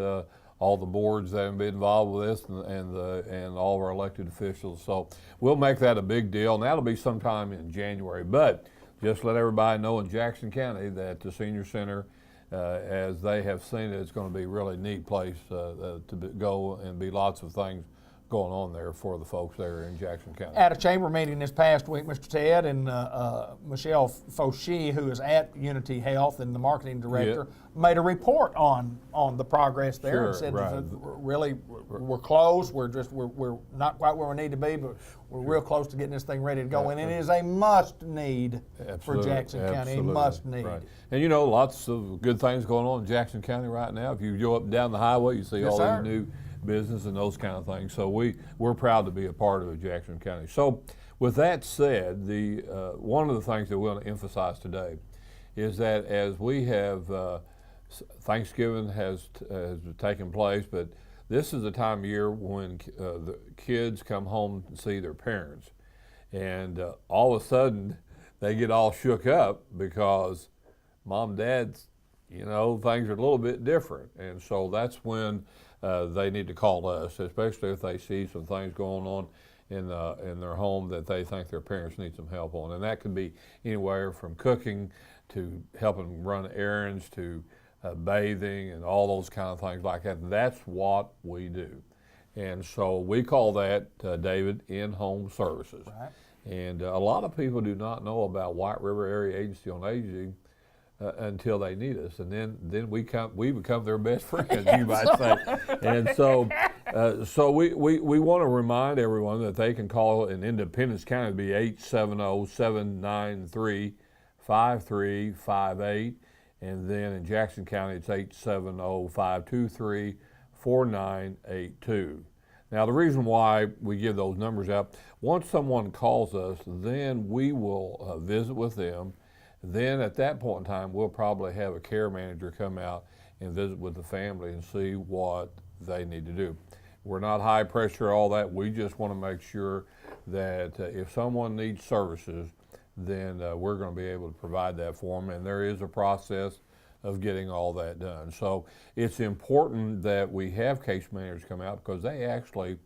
all the boards that have been involved with this and all of our elected officials. So we'll make that a big deal, and that'll be sometime in January. But just let everybody know in Jackson County that the Senior Center, as they have seen it, it's going to be a really neat place to go and be lots of things going on there for the folks there in Jackson County. At a chamber meeting this past week, Mr. Ted and Michelle Fauci, who is at Unity Health and the marketing director, made a report on the progress there and said that really we're close. We're not quite where we need to be, but we're real close to getting this thing ready to go. And it is a must need for Jackson County, a must need. Right. And you know, lots of good things going on in Jackson County right now. If you go up and down the highway, you see all these new business and those kind of things. So we're proud to be a part of Jackson County. So with that said, one of the things that we want to emphasize today is that as we have Thanksgiving has taken place, but this is the time of year when the kids come home to see their parents, and all of a sudden they get all shook up because mom and dad's, you know, things are a little bit different, and so that's when they need to call us, especially if they see some things going on in their home that they think their parents need some help on. And that could be anywhere from cooking to helping run errands to bathing and all those kind of things like that. That's what we do. And so we call that, David, in-home services. Right. And a lot of people do not know about White River Area Agency on Aging until they need us, and then we become their best friends, you might say. And so we want to remind everyone that they can call in Independence County to be 870-793-5358, and then in Jackson County it's 870-523-4982. Now the reason why we give those numbers out, once someone calls us, then we will visit with them. Then at that point in time, we'll probably have a care manager come out and visit with the family and see what they need to do. We're not high pressure, all that. We just want to make sure that if someone needs services, then we're going to be able to provide that for them. And there is a process of getting all that done. So it's important that we have case managers come out because they actually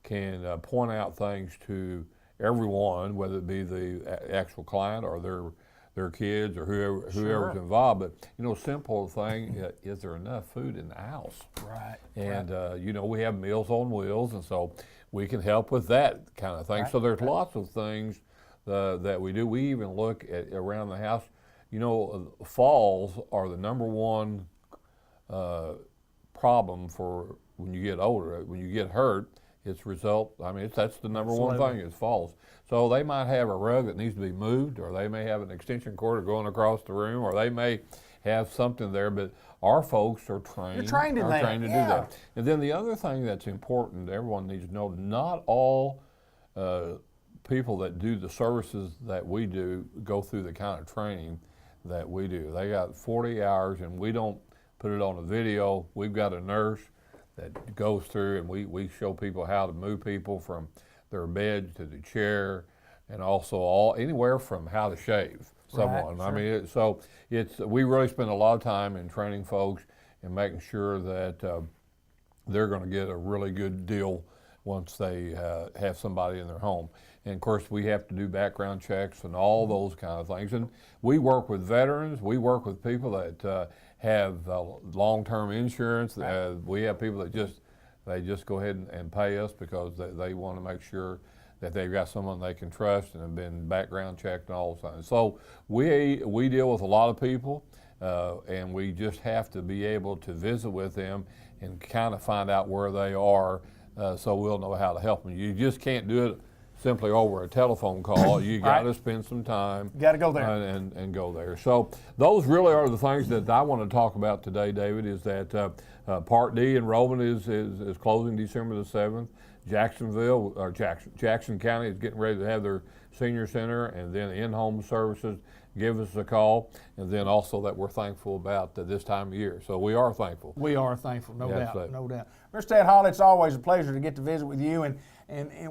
can point out things to everyone, whether it be the actual client or their kids or whoever's involved. But you know, simple thing, is there enough food in the house? Right. And you know, we have Meals on Wheels, and so we can help with that kind of thing. So there's lots of things that we do. We even look at around the house. You know, falls are the #1 problem for when you get older. When you get hurt, that's the #1 thing is falls. So they might have a rug that needs to be moved, or they may have an extension cord going across the room, or they may have something there, but our folks are trained to do that. And then the other thing that's important, everyone needs to know, not all people that do the services that we do go through the kind of training that we do. They got 40 hours, and we don't put it on a video. We've got a nurse that goes through, and we show people how to move people from their bed to the chair, and also anywhere from how to shave someone. Right, sure. I mean, we really spend a lot of time in training folks and making sure that they're going to get a really good deal once they have somebody in their home. And of course, we have to do background checks and all those kind of things. And we work with veterans. We work with people that have long-term insurance. We have people that just go ahead and pay us because they want to make sure that they've got someone they can trust and have been background checked and all those things. So we deal with a lot of people, and we just have to be able to visit with them and kind of find out where they are, so we'll know how to help them. You just can't do it simply over a telephone call. You got to spend some time. Got to go there. And go there. So those really are the things that I want to talk about today, David, is that Part D enrollment is closing December the 7th. Jackson County is getting ready to have their senior center, and then in-home services. Give us a call, and then also that we're thankful about this time of year. So we are thankful. We are thankful, no doubt, Absolutely. no doubt. Mr. Ted Hall, it's always a pleasure to get to visit with you, and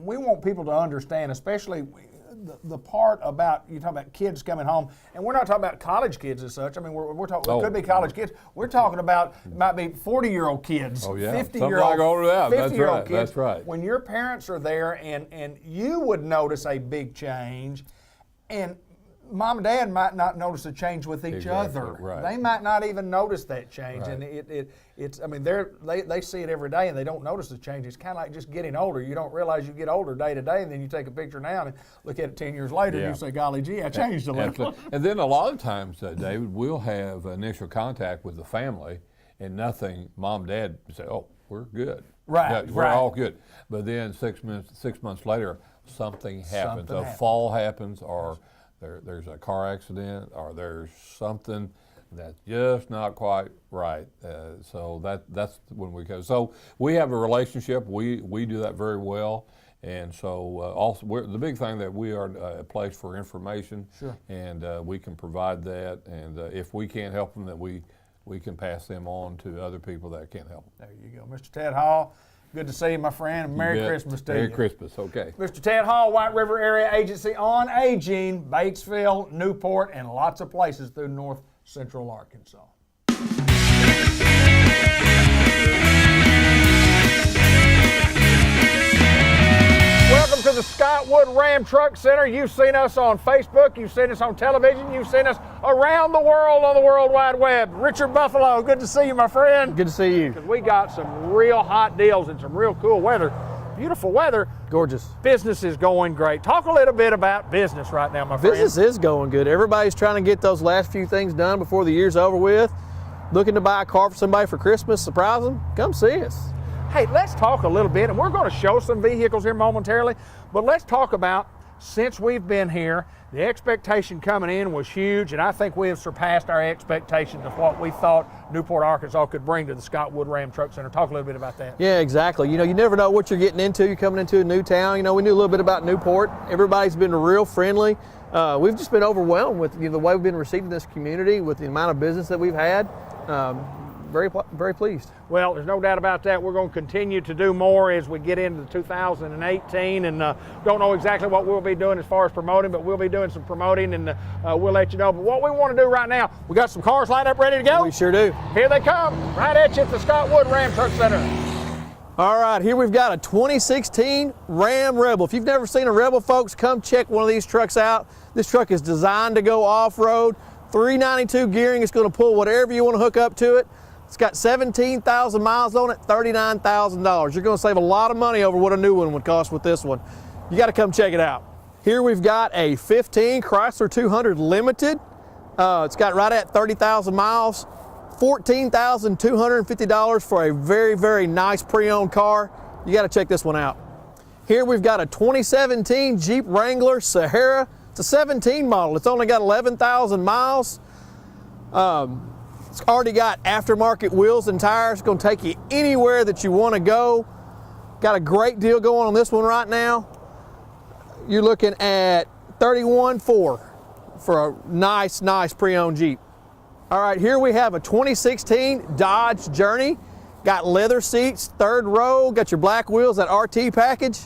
we want people to understand, especially the part about, you talk about kids coming home, and we're not talking about college kids as such. I mean, we're talking, it could be college kids. We're talking about, might be 40-year-old kids, 50-year-old, like older than that. 50-year-old kids. That's right. When your parents are there, and you would notice a big change, and Mom and Dad might not notice a change with each other. Right. They might not even notice that change, Right. and it's. I mean, they see it every day, and they don't notice the change. It's kind of like just getting older. You don't realize you get older day to day, and then you take a picture now and look at it 10 years later, and you say, "Golly gee, I changed a little." Absolutely. And then a lot of times, David, we'll have initial contact with the family, and nothing. Mom, Dad say, "Oh, we're good. Right. Yeah, we're all good." But then 6 months later, something happens. A fall happens, or there's a car accident, or there's something that's just not quite right. So that's when we go. So we have a relationship. We do that very well. And so also the big thing that we are a place for information. Sure. And we can provide that. And if we can't help them, that we can pass them on to other people that can help them. There you go, Mr. Ted Hall. Good to see you, my friend, and Merry Christmas to you. Merry Christmas, okay. Mr. Ted Hall, White River Area Agency on Aging, Batesville, Newport, and lots of places through north central Arkansas. Welcome to the Scottwood Ram Truck Center. You've seen us on Facebook, you've seen us on television, you've seen us around the world on the World Wide Web. Richard Buffalo, good to see you, my friend. Good to see you. Because we got some real hot deals and some real cool weather. Beautiful weather. Gorgeous. Business is going great. Talk a little bit about business right now, my friend. Business is going good. Everybody's trying to get those last few things done before the year's over with. Looking to buy a car for somebody for Christmas, surprise them, come see us. Hey, let's talk a little bit, and we're going to show some vehicles here momentarily, but let's talk about, since we've been here, the expectation coming in was huge, and I think we have surpassed our expectations of what we thought Newport, Arkansas could bring to the Scottwood Ram Truck Center. Talk a little bit about that. Yeah, exactly. You know, you never know what you're getting into. You're coming into a new town. You know, we knew a little bit about Newport. Everybody's been real friendly. We've just been overwhelmed with the way we've been received in this community, with the amount of business that we've had. Very pleased. Well, there's no doubt about that. We're going to continue to do more as we get into 2018, and don't know exactly what we'll be doing as far as promoting, but we'll be doing some promoting, and we'll let you know. But what we want to do right now, we got some cars lined up ready to go. We sure do. Here they come, right at you at the Scottwood Ram Truck Center. All right, here we've got a 2016 Ram Rebel. If you've never seen a Rebel, folks, come check one of these trucks out. This truck is designed to go off-road. 392 gearing. It's going to pull whatever you want to hook up to it. It's got 17,000 miles on it, $39,000. You're going to save a lot of money over what a new one would cost with this one. You got to come check it out. Here we've got a 15 Chrysler 200 Limited. It's got right at 30,000 miles, $14,250 for a very, very nice pre-owned car. You got to check this one out. Here we've got a 2017 Jeep Wrangler Sahara. It's a 17 model. It's only got 11,000 miles. It's already got aftermarket wheels and tires. It's going to take you anywhere that you want to go. Got a great deal going on this one right now. You're looking at $31,400 for a nice pre-owned Jeep. All right, here we have a 2016 Dodge Journey. Got leather seats, third row, got your black wheels, that RT package.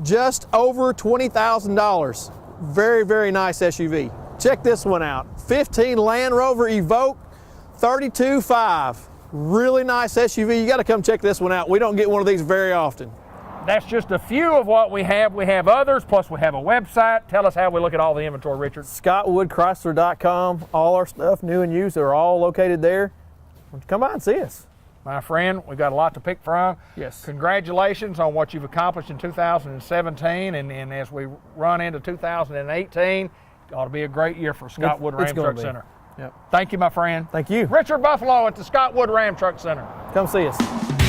Just over $20,000. Very, very nice SUV. Check this one out. 15 Land Rover Evoque, $32,500. Really nice SUV. You got to come check this one out. We don't get one of these very often. That's just a few of what we have. We have others, plus we have a website. Tell us how we look at all the inventory, Richard. ScottwoodChrysler.com. All our stuff, new and used, are all located there. Come by and see us. my friend, we've got a lot to pick from. Yes. Congratulations on what you've accomplished in 2017, and as we run into 2018, it ought to be a great year for Scott Wood Ram Truck Center. Yep. Thank you, my friend. Thank you. Richard Buffalo at the Scott Wood Ram Truck Center. Come see us.